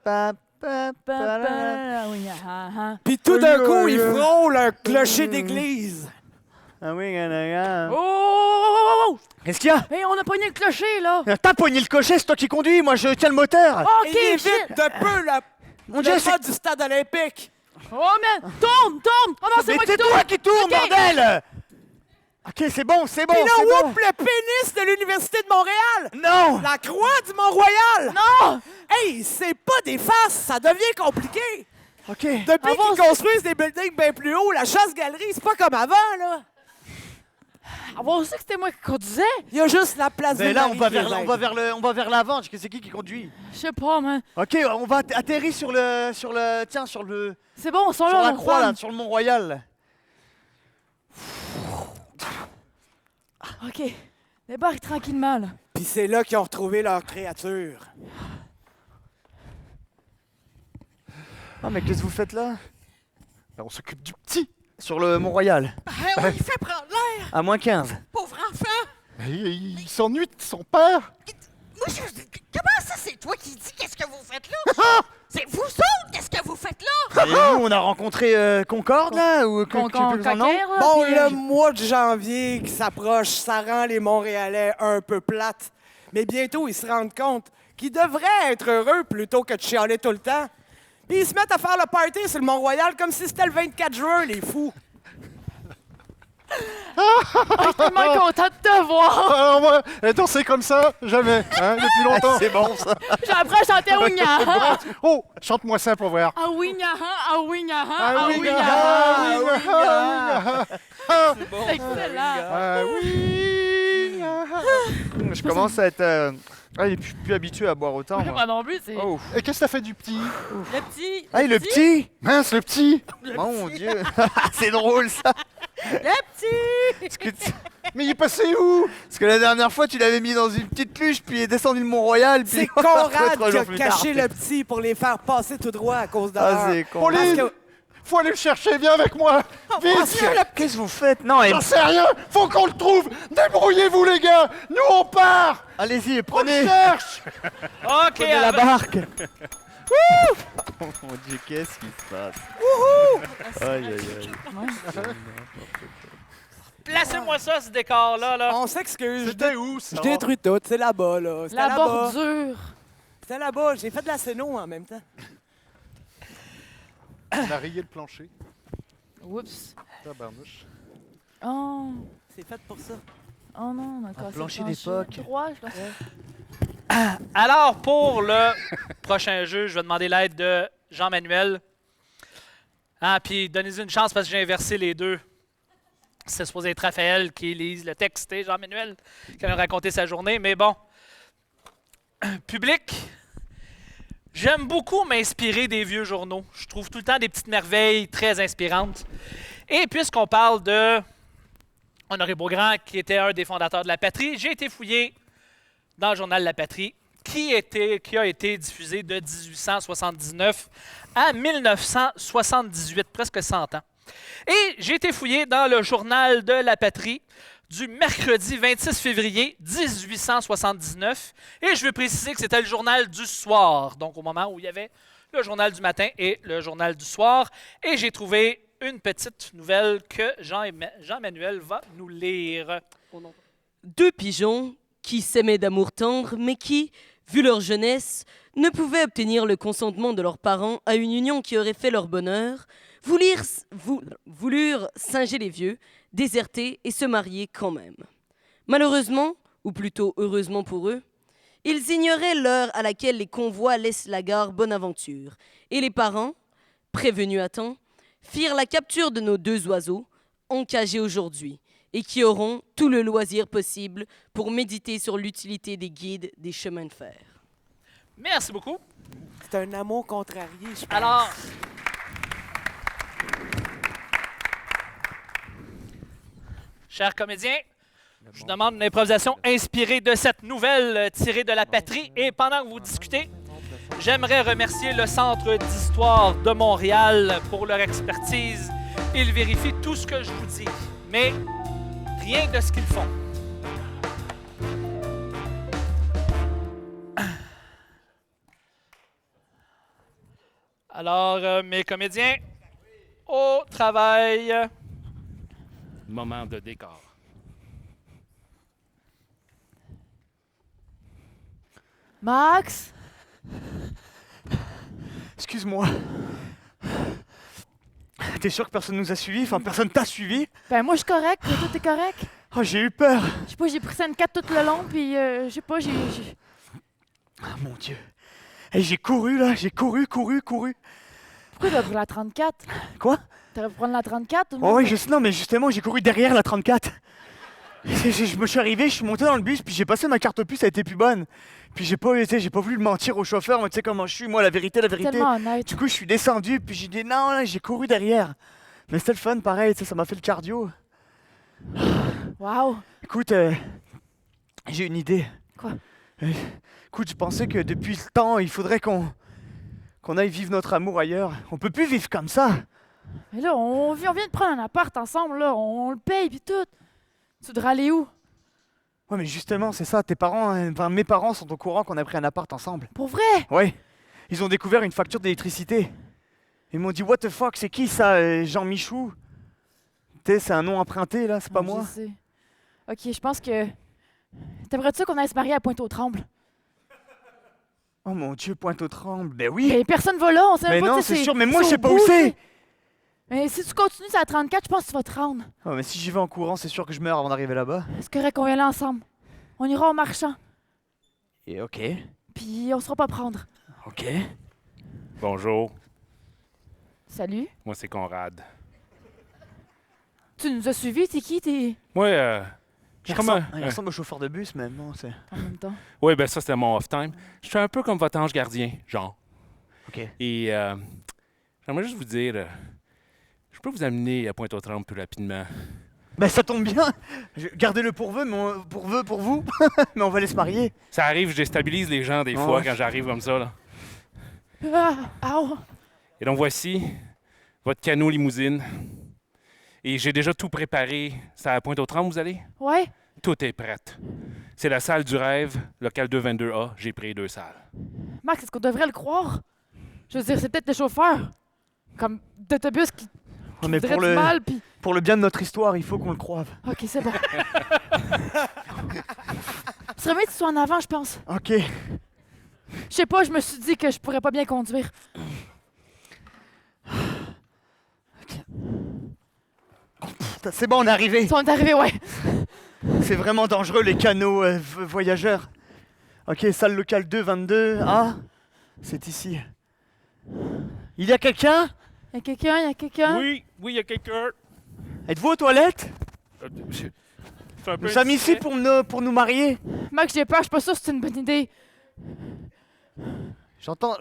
pa pa parara. Puis tout d'un coup, ils frôlent un clocher d'église. Ah oui, gna. Oh! Qu'est-ce qu'il y a? Hey, on a pogné le clocher, là! T'as pogné le cocher, c'est toi qui conduis, moi je tiens le moteur. OK, Et évite shit! de peu Mon Dieu, le c'est... mode du stade olympique. Oh, man! Tourne! Oh non, c'est Mais moi qui c'est tourne! toi qui tourne, Ok. bordel! Ok, c'est bon, Puis là, c'est bon. whoop, le pénis de l'Université de Montréal. Non! La croix du Mont-Royal. Non! Hey, c'est pas des faces, ça devient compliqué. Ok. Depuis Avant, qu'ils construisent des buildings bien plus hauts, la chasse-galerie, c'est pas comme avant, là. Avant aussi que c'était moi qui conduisais? Il y a juste la place Mais là, on va Ville-Marie qui vers, les aide. on va vers l'avant. C'est qui conduit? Je sais pas, man. Ok, on va atterrir sur le, tiens, sur C'est bon, on s'en la va, on croix là, ferme. sur le Mont-Royal. OK. Débarque tranquillement, là. Puis c'est là qu'ils ont retrouvé leur créature. Ah, mais qu'est-ce que vous faites là? Ben, on s'occupe du petit. Sur le Mont-Royal. On lui fait prendre l'air, À moins 15. pauvre enfant. Mais il s'ennuie de son père. Moi, comment ça, c'est toi qui dis qu'est-ce que vous faites là? C'est vous autres, qu'est-ce que vous faites là? Et nous, on a rencontré Concorde là? Ou Con, tu peux son nom? coquin, là, Bon, puis, le mois de janvier qui s'approche, ça rend les Montréalais un peu plates. Mais bientôt, ils se rendent compte qu'ils devraient être heureux plutôt que de chialer tout le temps. Puis ils se mettent à faire le party sur le Mont-Royal comme si c'était le 24 juin, les fous. je suis tellement content de te voir! Alors moi, danser comme ça, jamais, hein, depuis longtemps. C'est bon ça. J'ai appris à chanter Ouignaha! Oh, chante-moi ça pour voir. Ah Ouignaha! Ah Ouignaha! Ah Ah oui, Ouignaha! ah oui, ah oui, C'est excellent! ah oui, ah. Je commence à être plus habitué à boire autant. Moi. Moi non plus, c'est... Oh. Et qu'est-ce que t'as fait du petit? Le petit. Ah, le petit. Mince, le petit. Mon Dieu. C'est drôle ça. Le petit. Parce que, Mais il est passé où? parce que la dernière fois, tu l'avais mis dans une petite luge, puis il est descendu le Mont-Royal. Puis C'est Conrad trois qui a jours plus tard. caché le petit pour les faire passer tout droit à cause de Ah, l'heure. c'est con. Pauline, Parce que- faut aller le chercher, viens avec moi. Vite. Qu'est-ce que vous faites? Non, J'en sais rien, faut qu'on le trouve. Débrouillez-vous les gars, nous on part. allez-y, On le prenez, cherche. OK, prenez la avant- barque. Oh mon Dieu, qu'est-ce qui se passe? Aïe, aïe, aïe. placez-moi ça, ce décor-là. Là. On s'excuse, C'était où ça? je détruis tout, c'est là-bas, là. C'était La là-bas. bordure! C'était là-bas, j'ai fait de la scéno en même temps. On a rayé le plancher. Oups! Tabarnouche. Oh! C'est fait pour ça. Oh non, on a cassé plancher le d'époque. Droit, je pense. Alors, pour le prochain jeu, je vais demander l'aide de Jean-Manuel. Ah, puis donnez-y une chance parce que j'ai inversé les deux. C'est supposé être Raphaël qui lise le texte et Jean-Manuel qui va nous raconter sa journée. Mais bon, public, j'aime beaucoup m'inspirer des vieux journaux. Je trouve tout le temps des petites merveilles très inspirantes. Et puisqu'on parle de Honoré Beaugrand, qui était un des fondateurs de la patrie, j'ai été fouillé dans le journal La Patrie, qui a été diffusé de 1879 à 1978, presque 100 ans. Et j'ai été fouillé dans le journal de La Patrie du mercredi 26 février 1879. Et je veux préciser que c'était le journal du soir, donc au moment où il y avait le journal du matin et le journal du soir. Et j'ai trouvé une petite nouvelle que Jean-Manuel va nous lire. Deux pigeons qui s'aimaient d'amour tendre, mais qui, vu leur jeunesse, ne pouvaient obtenir le consentement de leurs parents à une union qui aurait fait leur bonheur, voulurent singer les vieux, déserter et se marier quand même. Malheureusement, ou plutôt heureusement pour eux, ils ignoraient l'heure à laquelle les convois laissent la gare Bonaventure, et les parents, prévenus à temps, firent la capture de nos deux oiseaux, encagés aujourd'hui, et qui auront tout le loisir possible pour méditer sur l'utilité des guides des chemins de fer. Merci beaucoup. C'est un amour contrarié, je pense. Alors, chers comédiens, je vous demande une improvisation inspirée de cette nouvelle tirée de La Patrie. Et pendant que vous discutez, j'aimerais remercier le Centre d'histoire de Montréal pour leur expertise. Ils vérifient tout ce que je vous dis, mais rien de ce qu'ils font. Alors, mes comédiens, au travail. moment de décor. Max? Excuse-moi. T'es sûr que personne nous a suivis? Enfin, personne t'a suivi? Ben moi je suis correct, toi t'es correct. Oh, j'ai eu peur. Je sais pas, j'ai pris scène 4 tout le long, puis je sais pas, j'ai... Ah, mon Dieu. Et j'ai couru, là. J'ai couru. Pourquoi t'as pris la 34? Quoi? T'aurais pu prendre la 34? ou Oh, oui, non, mais justement, j'ai couru derrière la 34. Je me suis arrivé, je suis monté dans le bus, puis j'ai passé ma carte puce, elle était plus bonne. Puis j'ai pas voulu mentir au chauffeur, mais tu sais comment je suis, moi, la vérité. Tellement honnête. Du coup, je suis descendu, puis j'ai dit non, là, j'ai couru derrière. Mais c'était le fun, pareil, tu sais, ça m'a fait le cardio. Wow. Écoute, j'ai une idée. Quoi? Écoute, je pensais que depuis le temps, il faudrait qu'on aille vivre notre amour ailleurs. On peut plus vivre comme ça. Mais là, on vient de prendre un appart ensemble, là, on le paye, puis tout. Tu voudrais aller où? Ouais, mais justement, c'est ça, tes parents, enfin, mes parents sont au courant qu'on a pris un appart ensemble. Pour vrai? Ouais. Ils ont découvert une facture d'électricité. Ils m'ont dit, what the fuck, c'est qui ça, Jean Michou? Tu sais, c'est un nom emprunté, là, c'est pas moi. Je sais. Ok, je pense que... T'aimerais-tu qu'on aille se marier à Pointe-aux-Trembles? Oh mon Dieu, Pointe-aux-Trembles, ben oui. Mais personne va là, on sait Mais même pas, non, tu sais, c'est sûr, mais moi, je au sais pas bout, où c'est. Mais si tu continues à 34, je pense que tu vas te rendre. Oh, mais si j'y vais en courant, c'est sûr que je meurs avant d'arriver là-bas. C'est correct qu'on y aller ensemble. On ira au marchand, Et ok. puis on se fera pas prendre. Ok. Bonjour, Salut. moi c'est Conrad. Tu nous as suivis, t'es qui, t'es... Moi, je Il suis comme un... ressemble au chauffeur de bus, même, non, c'est... En même temps. Oui, ben ça, c'était mon off-time. Je suis un peu comme votre ange gardien, genre. Ok. Et j'aimerais juste vous dire, je peux vous amener à Pointe-aux-Trembles plus rapidement. Ben ça tombe bien. Gardez-le pour vous. Mais on va aller se marier. Ça arrive, je déstabilise les gens des Oh. fois quand j'arrive comme ça, là. Ah, au. Et donc voici votre canot limousine. Et j'ai déjà tout préparé. C'est à Pointe-aux-Trembles, vous allez? Ouais? Tout est prêt. C'est la salle du rêve, local 222A. J'ai pris 2 salles. Max, est-ce qu'on devrait le croire? Je veux dire, c'est peut-être le chauffeur. Comme d'autobus qui Oh, mais dirait pour du le, mal, puis... pour le bien de notre histoire, il faut qu'on le croive. Ok, c'est bon. Ce serait mieux que tu sois en avant, je pense. Ok. Je sais pas, je me suis dit que je pourrais pas bien conduire. C'est bon, on est arrivé. Ils sont arrivés, ouais. C'est vraiment dangereux les canaux voyageurs. Ok, salle locale 222. Ah, c'est ici. Il y a quelqu'un? Il y a quelqu'un? Oui, il y a quelqu'un. Êtes-vous aux toilettes? Je suis un peu Nous sommes ici indiscret. pour nous marier. Max, j'ai peur, je suis pas sûre que c'est une bonne idée. J'entends.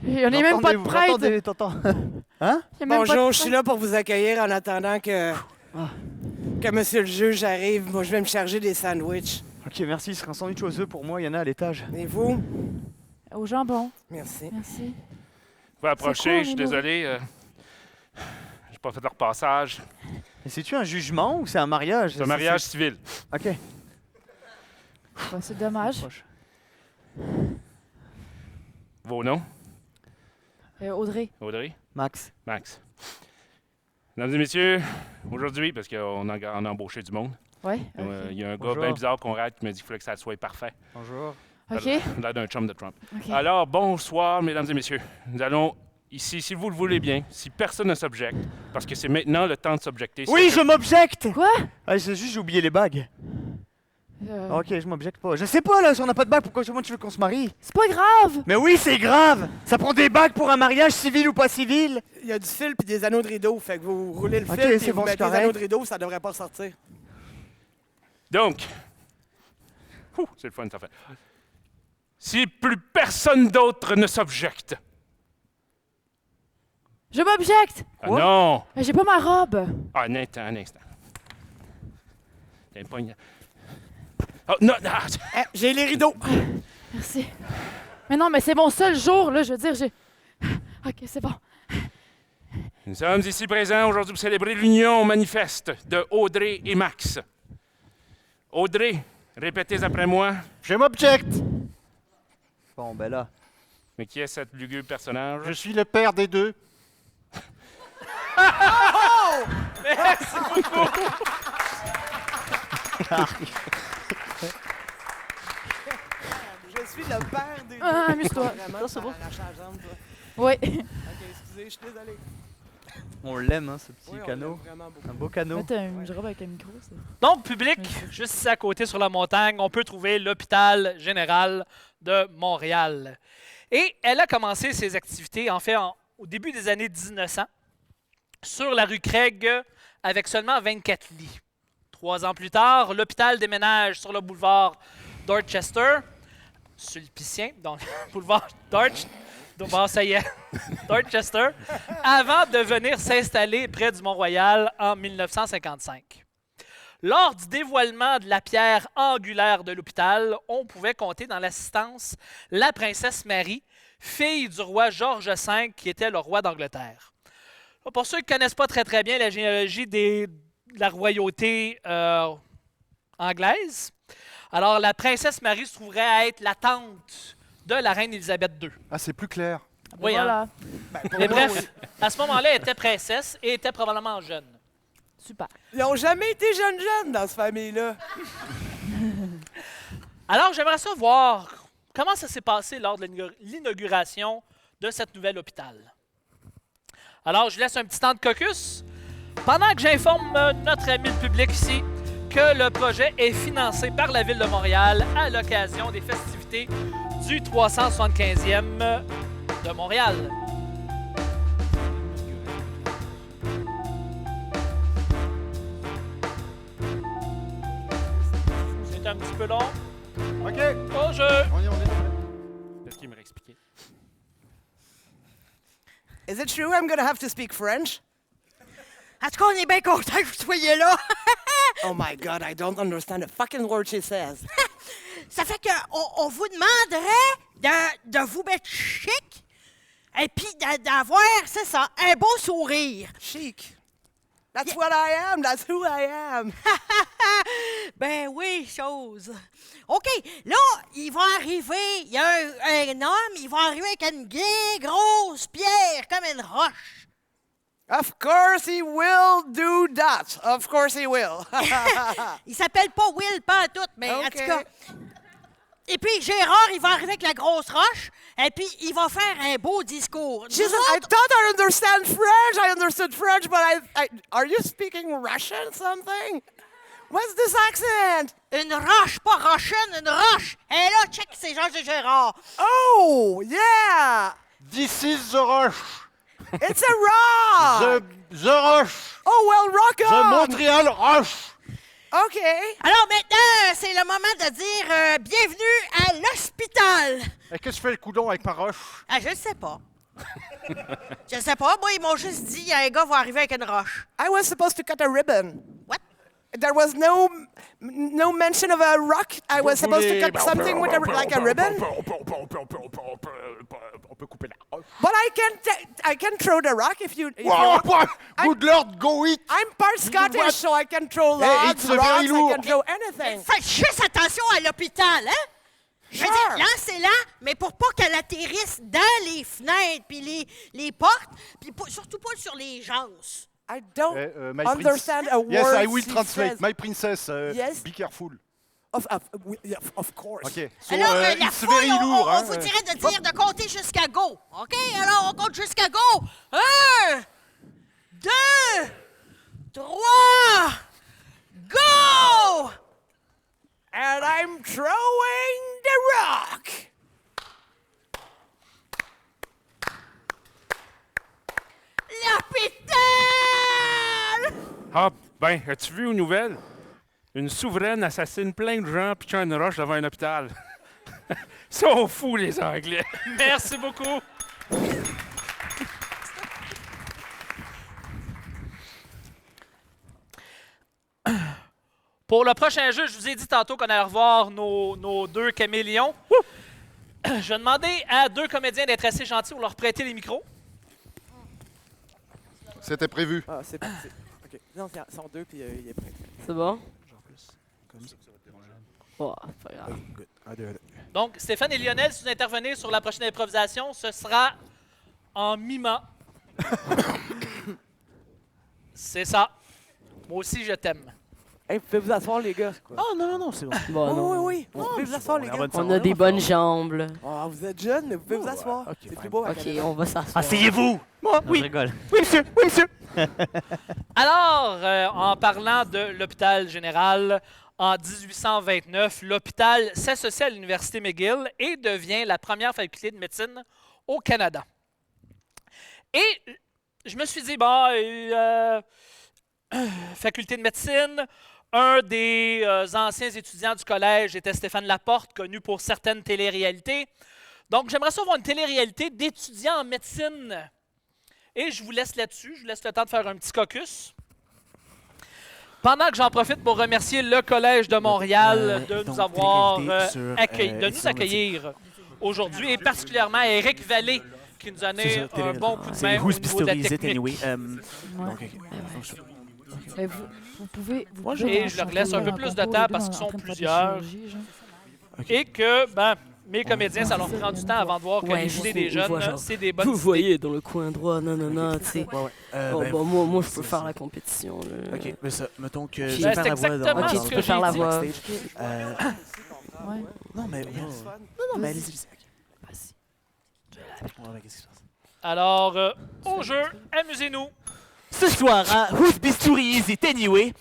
On est même pas de prêtre. T'entends? Hein? Il y a même pas de Bonjour, je suis prêtre. là pour vous accueillir en attendant que monsieur le juge arrive. Moi, je vais me charger des sandwichs. Ok, merci. Ce sera un sandwich aux œufs pour moi. Il y en a à l'étage. Et vous? Au jambon. Merci. Merci. Vous pouvez approcher, quoi, je suis Milo? désolé. J'ai pas fait leur passage. Et c'est-tu un jugement ou c'est un mariage? C'est un mariage civil. Ok. Ouais, c'est dommage. Vos noms? Audrey. Audrey? Max. Max. Mesdames et messieurs, aujourd'hui, parce qu'on a embauché du monde, Ouais. il y a un gars Bonjour. bien bizarre, Conrad, qui m'a dit qu'il fallait que ça soit parfait. Bonjour. Ok. L'air d'un chum de Trump. Ok. Alors, bonsoir, mesdames et messieurs. Nous allons ici, si vous le voulez bien, si personne ne s'objecte, parce que c'est maintenant le temps de s'objecter. Oui, je m'objecte! Quoi? Ah, c'est juste j'ai oublié les bagues. Euh, Ok, je m'objecte pas. Je sais pas là, si on n'a pas de bague, pourquoi tu veux qu'on se marie? C'est pas grave! Mais oui, c'est grave! Ça prend des bagues pour un mariage civil ou pas civil? Il y a du fil puis des anneaux de rideau. Fait que vous roulez le Ok, fil c'est puis vous bon, mettez c'est des correct. anneaux de rideau, ça devrait pas sortir. Donc, c'est le fun, ça fait. Si plus personne d'autre ne s'objecte. Je m'objecte! Ah Quoi? non! Mais j'ai pas ma robe! Ah, un instant. T'as une poignée. Oh, non! Ah, J'ai les rideaux. Merci. Mais non, mais c'est mon seul jour, là, je veux dire, j'ai... Ok, c'est bon. nous sommes ici présents aujourd'hui pour célébrer l'union manifeste de Audrey et Max. Audrey, répétez après moi. Je m'objecte. Bon, ben là. Mais qui est cette lugubre personnage? Je suis le père des deux. Merci beaucoup. Je suis le père des deux. Ah, amuse-toi. Vraiment, Ça va. arraché la jambe, toi. Oui. Ok, excusez, je suis désolé. On l'aime, hein, ce petit Oui, on canot. l'aime vraiment beaucoup. Un beau canot. T'as une robe avec un micro, c'est... Donc, public, juste ici à côté sur la montagne, on peut trouver l'hôpital général de Montréal. Et elle a commencé ses activités, en fait, au début des années 1900, sur la rue Craig, avec seulement 24 lits. 3 ans plus tard, l'hôpital déménage sur le boulevard Dorchester, Sulpicien, donc boulevard bon, ça y est, Dorchester, avant de venir s'installer près du Mont-Royal en 1955. Lors du dévoilement de la pierre angulaire de l'hôpital, on pouvait compter dans l'assistance la princesse Marie, fille du roi George V, qui était le roi d'Angleterre. Pour ceux qui ne connaissent pas très bien la généalogie de la royauté anglaise, alors la princesse Marie se trouverait à être la tante de la reine Élisabeth II. Ah, c'est plus clair. Oui, hein? Voilà. Mais bref, à ce moment-là, elle était princesse et était probablement jeune. Super. Ils n'ont jamais été jeunes dans cette famille-là. Alors, j'aimerais savoir comment ça s'est passé lors de l'inauguration de cette nouvelle hôpital. Alors, je laisse un petit temps de caucus pendant que j'informe notre ami le public ici que le projet est financé par la Ville de Montréal à l'occasion des festivités du 375e de Montréal. C'est un petit peu long. OK, Au jeu! on est prêt. Est-ce qu'il me réexpliquer? Is it true I'm gonna have to speak French? En tout cas, on est bien content que vous soyez là. Oh my God, I don't understand a fucking word she says. Ça fait qu'on vous demanderait de vous mettre chic et puis d'avoir, c'est ça, un beau sourire. Chic. That's what I am. That's who I am. Ben oui, chose. OK, là, il va arriver, il y a un homme, il va arriver avec une bien grosse pierre, comme une roche. Of course he will do that. Of course he will. Il s'appelle pas Will, pas tout, mais en OK. tout cas. Et puis Gérard, il va arriver avec la grosse roche, et puis il va faire un beau discours. Nous Jesus, I autres, thought I understand French. I understood French, but are you speaking Russian something? What's this accent? une roche, pas rochaine, une roche. Et là, check, c'est Georges et Gérard. Oh, yeah. This is the rush. It's a rock. The rush. Oh, well, rock The on. Montreal rush. OK. Alors maintenant, c'est le moment de dire bienvenue à l'hôpital. Qu'est-ce que je fais le coudon avec ma roche? Ah, je ne sais pas. Je sais pas. Moi, ils m'ont juste dit, un gars va arriver avec une roche. I was supposed to cut a ribbon. What? There was no mention of a rock. I was supposed to cut something with like a ribbon. On peut couper la roche. But I can throw the rock if you want. Good Lord, go it! I'm part Scottish, What? so I can throw Hey, logs, it's very rocks, I lourd. can throw anything. Faites juste attention à l'hôpital, hein? Je veux Sure. dire, lancez-la, mais pour pas qu'elle atterrisse dans les fenêtres, puis les portes, puis surtout pas sur les gens. I don't My understand a word. Yes, I will she translate. says. My princess, Yes. be careful. Of course. OK. So, Alors, la it's fouille, very lourd. on vous dirait de compter jusqu'à go. OK? Alors, on compte jusqu'à go. 1, 2, 3, go! And I'm throwing the rock. L'hôpital! Ah, ben, as-tu vu aux nouvelles? Une souveraine assassine plein de gens pitchant une roche devant un hôpital. Ils sont fous, les Anglais. Merci beaucoup. Pour le prochain jeu, je vous ai dit tantôt qu'on allait revoir nos deux caméléons. Je vais demander à deux comédiens d'être assez gentils pour leur prêter les micros. C'était prévu. Ah, c'est parti. OK. Non, ils sont deux, puis il est prêt. C'est bon? Genre plus. Comme ça. Oh, c'est pas grave. Good. I do it. Donc, Stéphane et Lionel, si vous intervenez sur la prochaine improvisation, ce sera en mimant. C'est ça. Moi aussi, je t'aime. Hey, vous pouvez vous asseoir, les gars. Oh non, c'est bon. Bon, non. Oui. Vous pouvez vous asseoir, les gars. On a des bonnes jambes, là. Ah, vous êtes jeunes, mais vous pouvez vous asseoir. C'est plus beau à OK, Canada. on va s'asseoir. Asseyez-vous. Moi, Je rigole. Oui, monsieur. Alors, en parlant de l'hôpital général, en 1829, l'hôpital s'associe à l'Université McGill et devient la première faculté de médecine au Canada. Et je me suis dit, faculté de médecine, un des anciens étudiants du collège était Stéphane Laporte, connu pour certaines téléréalités. Donc, j'aimerais ça avoir une téléréalité d'étudiants en médecine. Et je vous laisse là-dessus. Je vous laisse le temps de faire un petit caucus. Pendant que j'en profite pour remercier le Collège de Montréal de nous avoir accueillir aujourd'hui, et particulièrement Éric Vallée, qui nous a donné un bon coup de main au niveau de la technique. Mais vous pouvez... Et je leur laisse un peu plus de temps parce qu'ils sont plusieurs. Et que, mes comédiens, ça leur prend du temps avant de voir que les idées des jeunes, c'est des bonnes Vous idées. voyez, dans le coin droit, non, tu sais. Moi, je peux faire la compétition, là. OK, mais ça, mettons que Ben, je vais c'est faire la voix exactement dans ce OK, que tu peux faire la j'ai voix. Ouais. Non, mais allez-y. OK. Qu'est-ce qui se passe? Alors, au jeu, amusez-nous. Ce soir, à Who's Story Is It Anyway,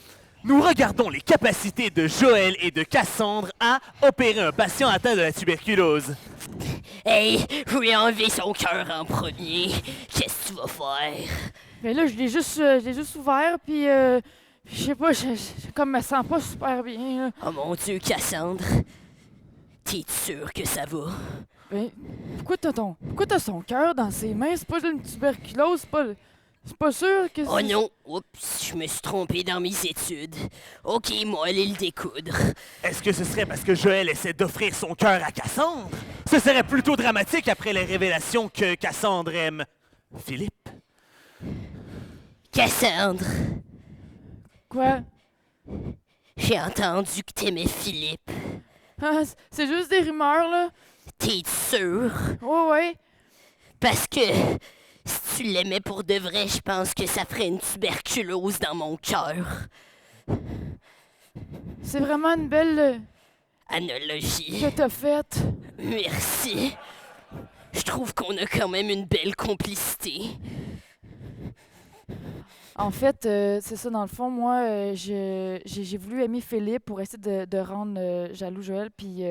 nous regardons les capacités de Joël et de Cassandre à opérer un patient atteint de la tuberculose. Hey, je lui ai enlevé son cœur en premier. Qu'est-ce que tu vas faire? Mais là, je l'ai juste ouvert, puis je sais pas, comme me sens pas super bien, là. Oh mon Dieu, Cassandre. T'es sûr que ça va? Ben, pourquoi t'as son cœur dans ses mains? C'est pas une tuberculose, c'est pas sûr que c'est... Oh non, oups, je me suis trompé dans mes études. OK, moi, allez le découdre. Est-ce que ce serait parce que Joël essaie d'offrir son cœur à Cassandre? Ce serait plutôt dramatique après les révélations que Cassandre aime Philippe. Cassandre, Quoi? j'ai entendu que t'aimais Philippe. Ah, c'est juste des rumeurs, là. T'es sûr? Ouais. Parce que si tu l'aimais pour de vrai, je pense que ça ferait une tuberculose dans mon cœur. C'est vraiment une belle Analogie. que t'as faite. Merci. Je trouve qu'on a quand même une belle complicité. En fait, c'est ça, dans le fond, moi, j'ai voulu aimer Philippe pour essayer de rendre jaloux Joël. Puis,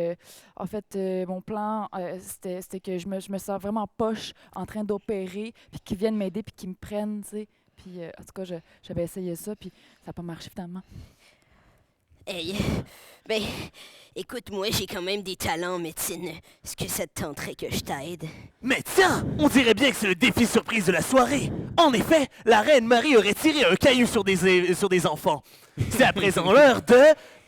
en fait, mon plan, c'était que je me sens vraiment poche en train d'opérer, puis qu'ils viennent m'aider, puis qu'ils me prennent, tu sais. Puis, en tout cas, j'avais essayé ça, puis ça n'a pas marché finalement. Hey, écoute, moi, j'ai quand même des talents en médecine. Est-ce que ça te tenterait que je t'aide? Mais tiens, on dirait bien que c'est le défi surprise de la soirée. En effet, la reine Marie aurait tiré un caillou sur des enfants. C'est à présent l'heure de...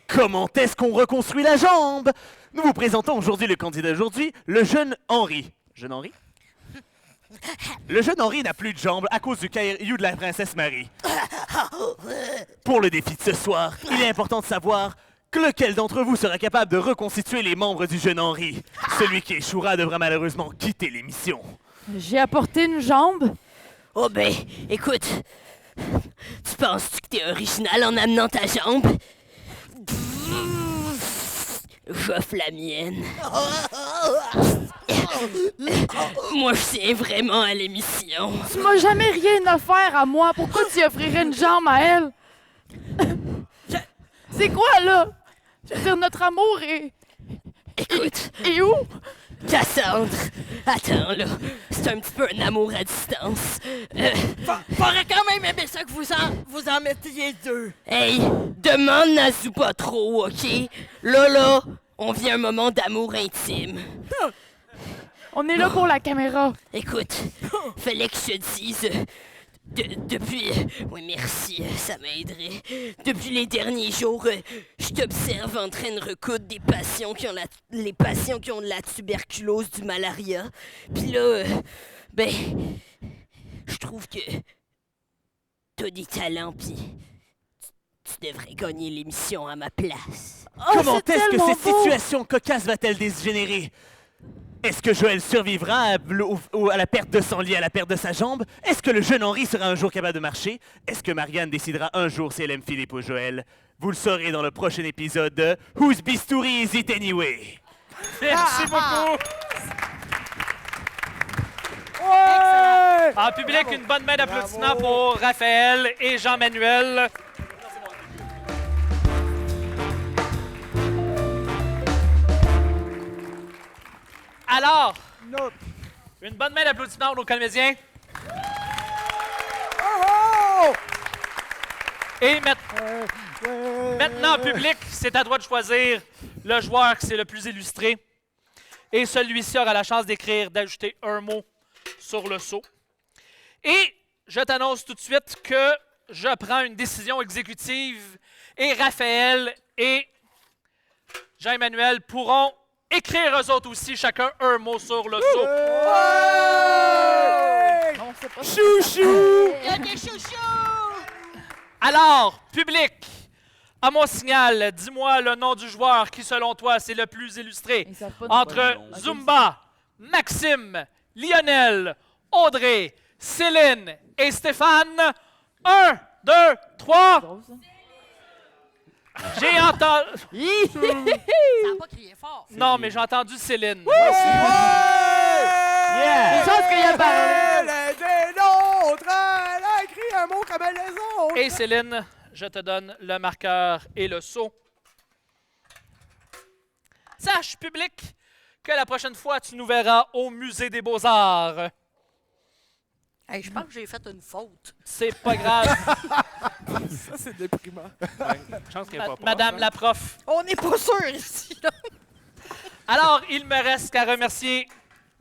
Comment est-ce qu'on reconstruit la jambe? Nous vous présentons aujourd'hui le candidat d'aujourd'hui, le jeune Henri. Jeune Henri? Le jeune Henri n'a plus de jambes à cause du caillou de la princesse Marie. Pour le défi de ce soir, il est important de savoir que lequel d'entre vous sera capable de reconstituer les membres du jeune Henri. Celui qui échouera devra malheureusement quitter l'émission. J'ai apporté une jambe. Oh écoute, tu penses-tu que t'es original en amenant ta jambe? J'offre la mienne. Moi, je tiens vraiment à l'émission. Tu m'as jamais rien offert à moi. Pourquoi tu offrirais une jambe à elle? C'est quoi, là? Je veux dire, notre amour est... Écoute, Et où? Cassandre, attends, là. C'est un petit peu un amour à distance. Faudrait quand même aimer ça que vous en mettiez deux. Hey, demande Nazou pas trop, OK? Là, on vit un moment d'amour intime. On est là pour la caméra. Écoute, fallait que je te dise... Depuis... Oui, merci, ça m'aiderait. Depuis les derniers jours, je t'observe en train de recoudre des patients qui ont les patients qui ont de la tuberculose, du malaria. Puis là, je trouve que t'as des talents, puis tu devrais gagner l'émission à ma place. Comment est-ce que tellement cette beau! situation cocasse va-t-elle dégénérer? Est-ce que Joël survivra à la perte de son lit, à la perte de sa jambe? Est-ce que le jeune Henri sera un jour capable de marcher? Est-ce que Marianne décidera un jour si elle aime Philippe ou Joël? Vous le saurez dans le prochain épisode de Whose Bistouri Is It Anyway? Merci beaucoup. En public, une bonne main d'applaudissements pour Raphaël et Jean-Manuel. Alors, une bonne main d'applaudissements pour nos comédiens. Et maintenant, public, c'est à toi de choisir le joueur qui c'est le plus illustré. Et celui-ci aura la chance d'ajouter un mot sur le seau. Et je t'annonce tout de suite que je prends une décision exécutive et Raphaël et Jean-Emmanuel pourront écrire eux autres aussi, chacun un mot sur le seau. Non, c'est pas Chouchou! Il y a des chouchous! Alors, public, à mon signal, dis-moi le nom du joueur qui, selon toi, c'est le plus illustré. Ils savent pas Entre Zumba, Maxime, Lionel, Audrey, Céline et Stéphane. 1, 2, 3. J'ai entendu... Ça n'a pas crié fort. Non, mais j'ai entendu Céline. Une chose qu'il a parlé. Elle est des nôtres! Elle a écrit un mot comme les autres! Et Céline, je te donne le marqueur et le seau. Sache, public, que la prochaine fois, tu nous verras au Musée des Beaux-Arts. Hey, je pense que j'ai fait une faute. C'est pas grave. Ça, c'est déprimant. Chance qu'il y ait pas Madame la prof. On n'est pas sûr ici, là. Alors, il me reste qu'à remercier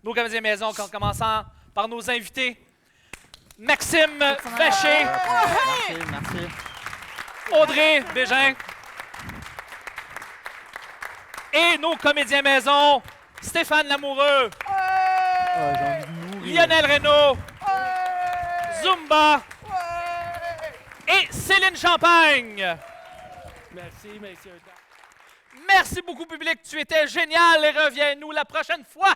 nos comédiens maison, en commençant par nos invités. Maxime Vacher, Merci. Audrey Bégin. Et nos comédiens maison, Stéphane Lamoureux, Lionel Reynaud, Zumba et Céline Champagne. Merci, messieurs. Merci beaucoup, public. Tu étais génial et reviens-nous la prochaine fois.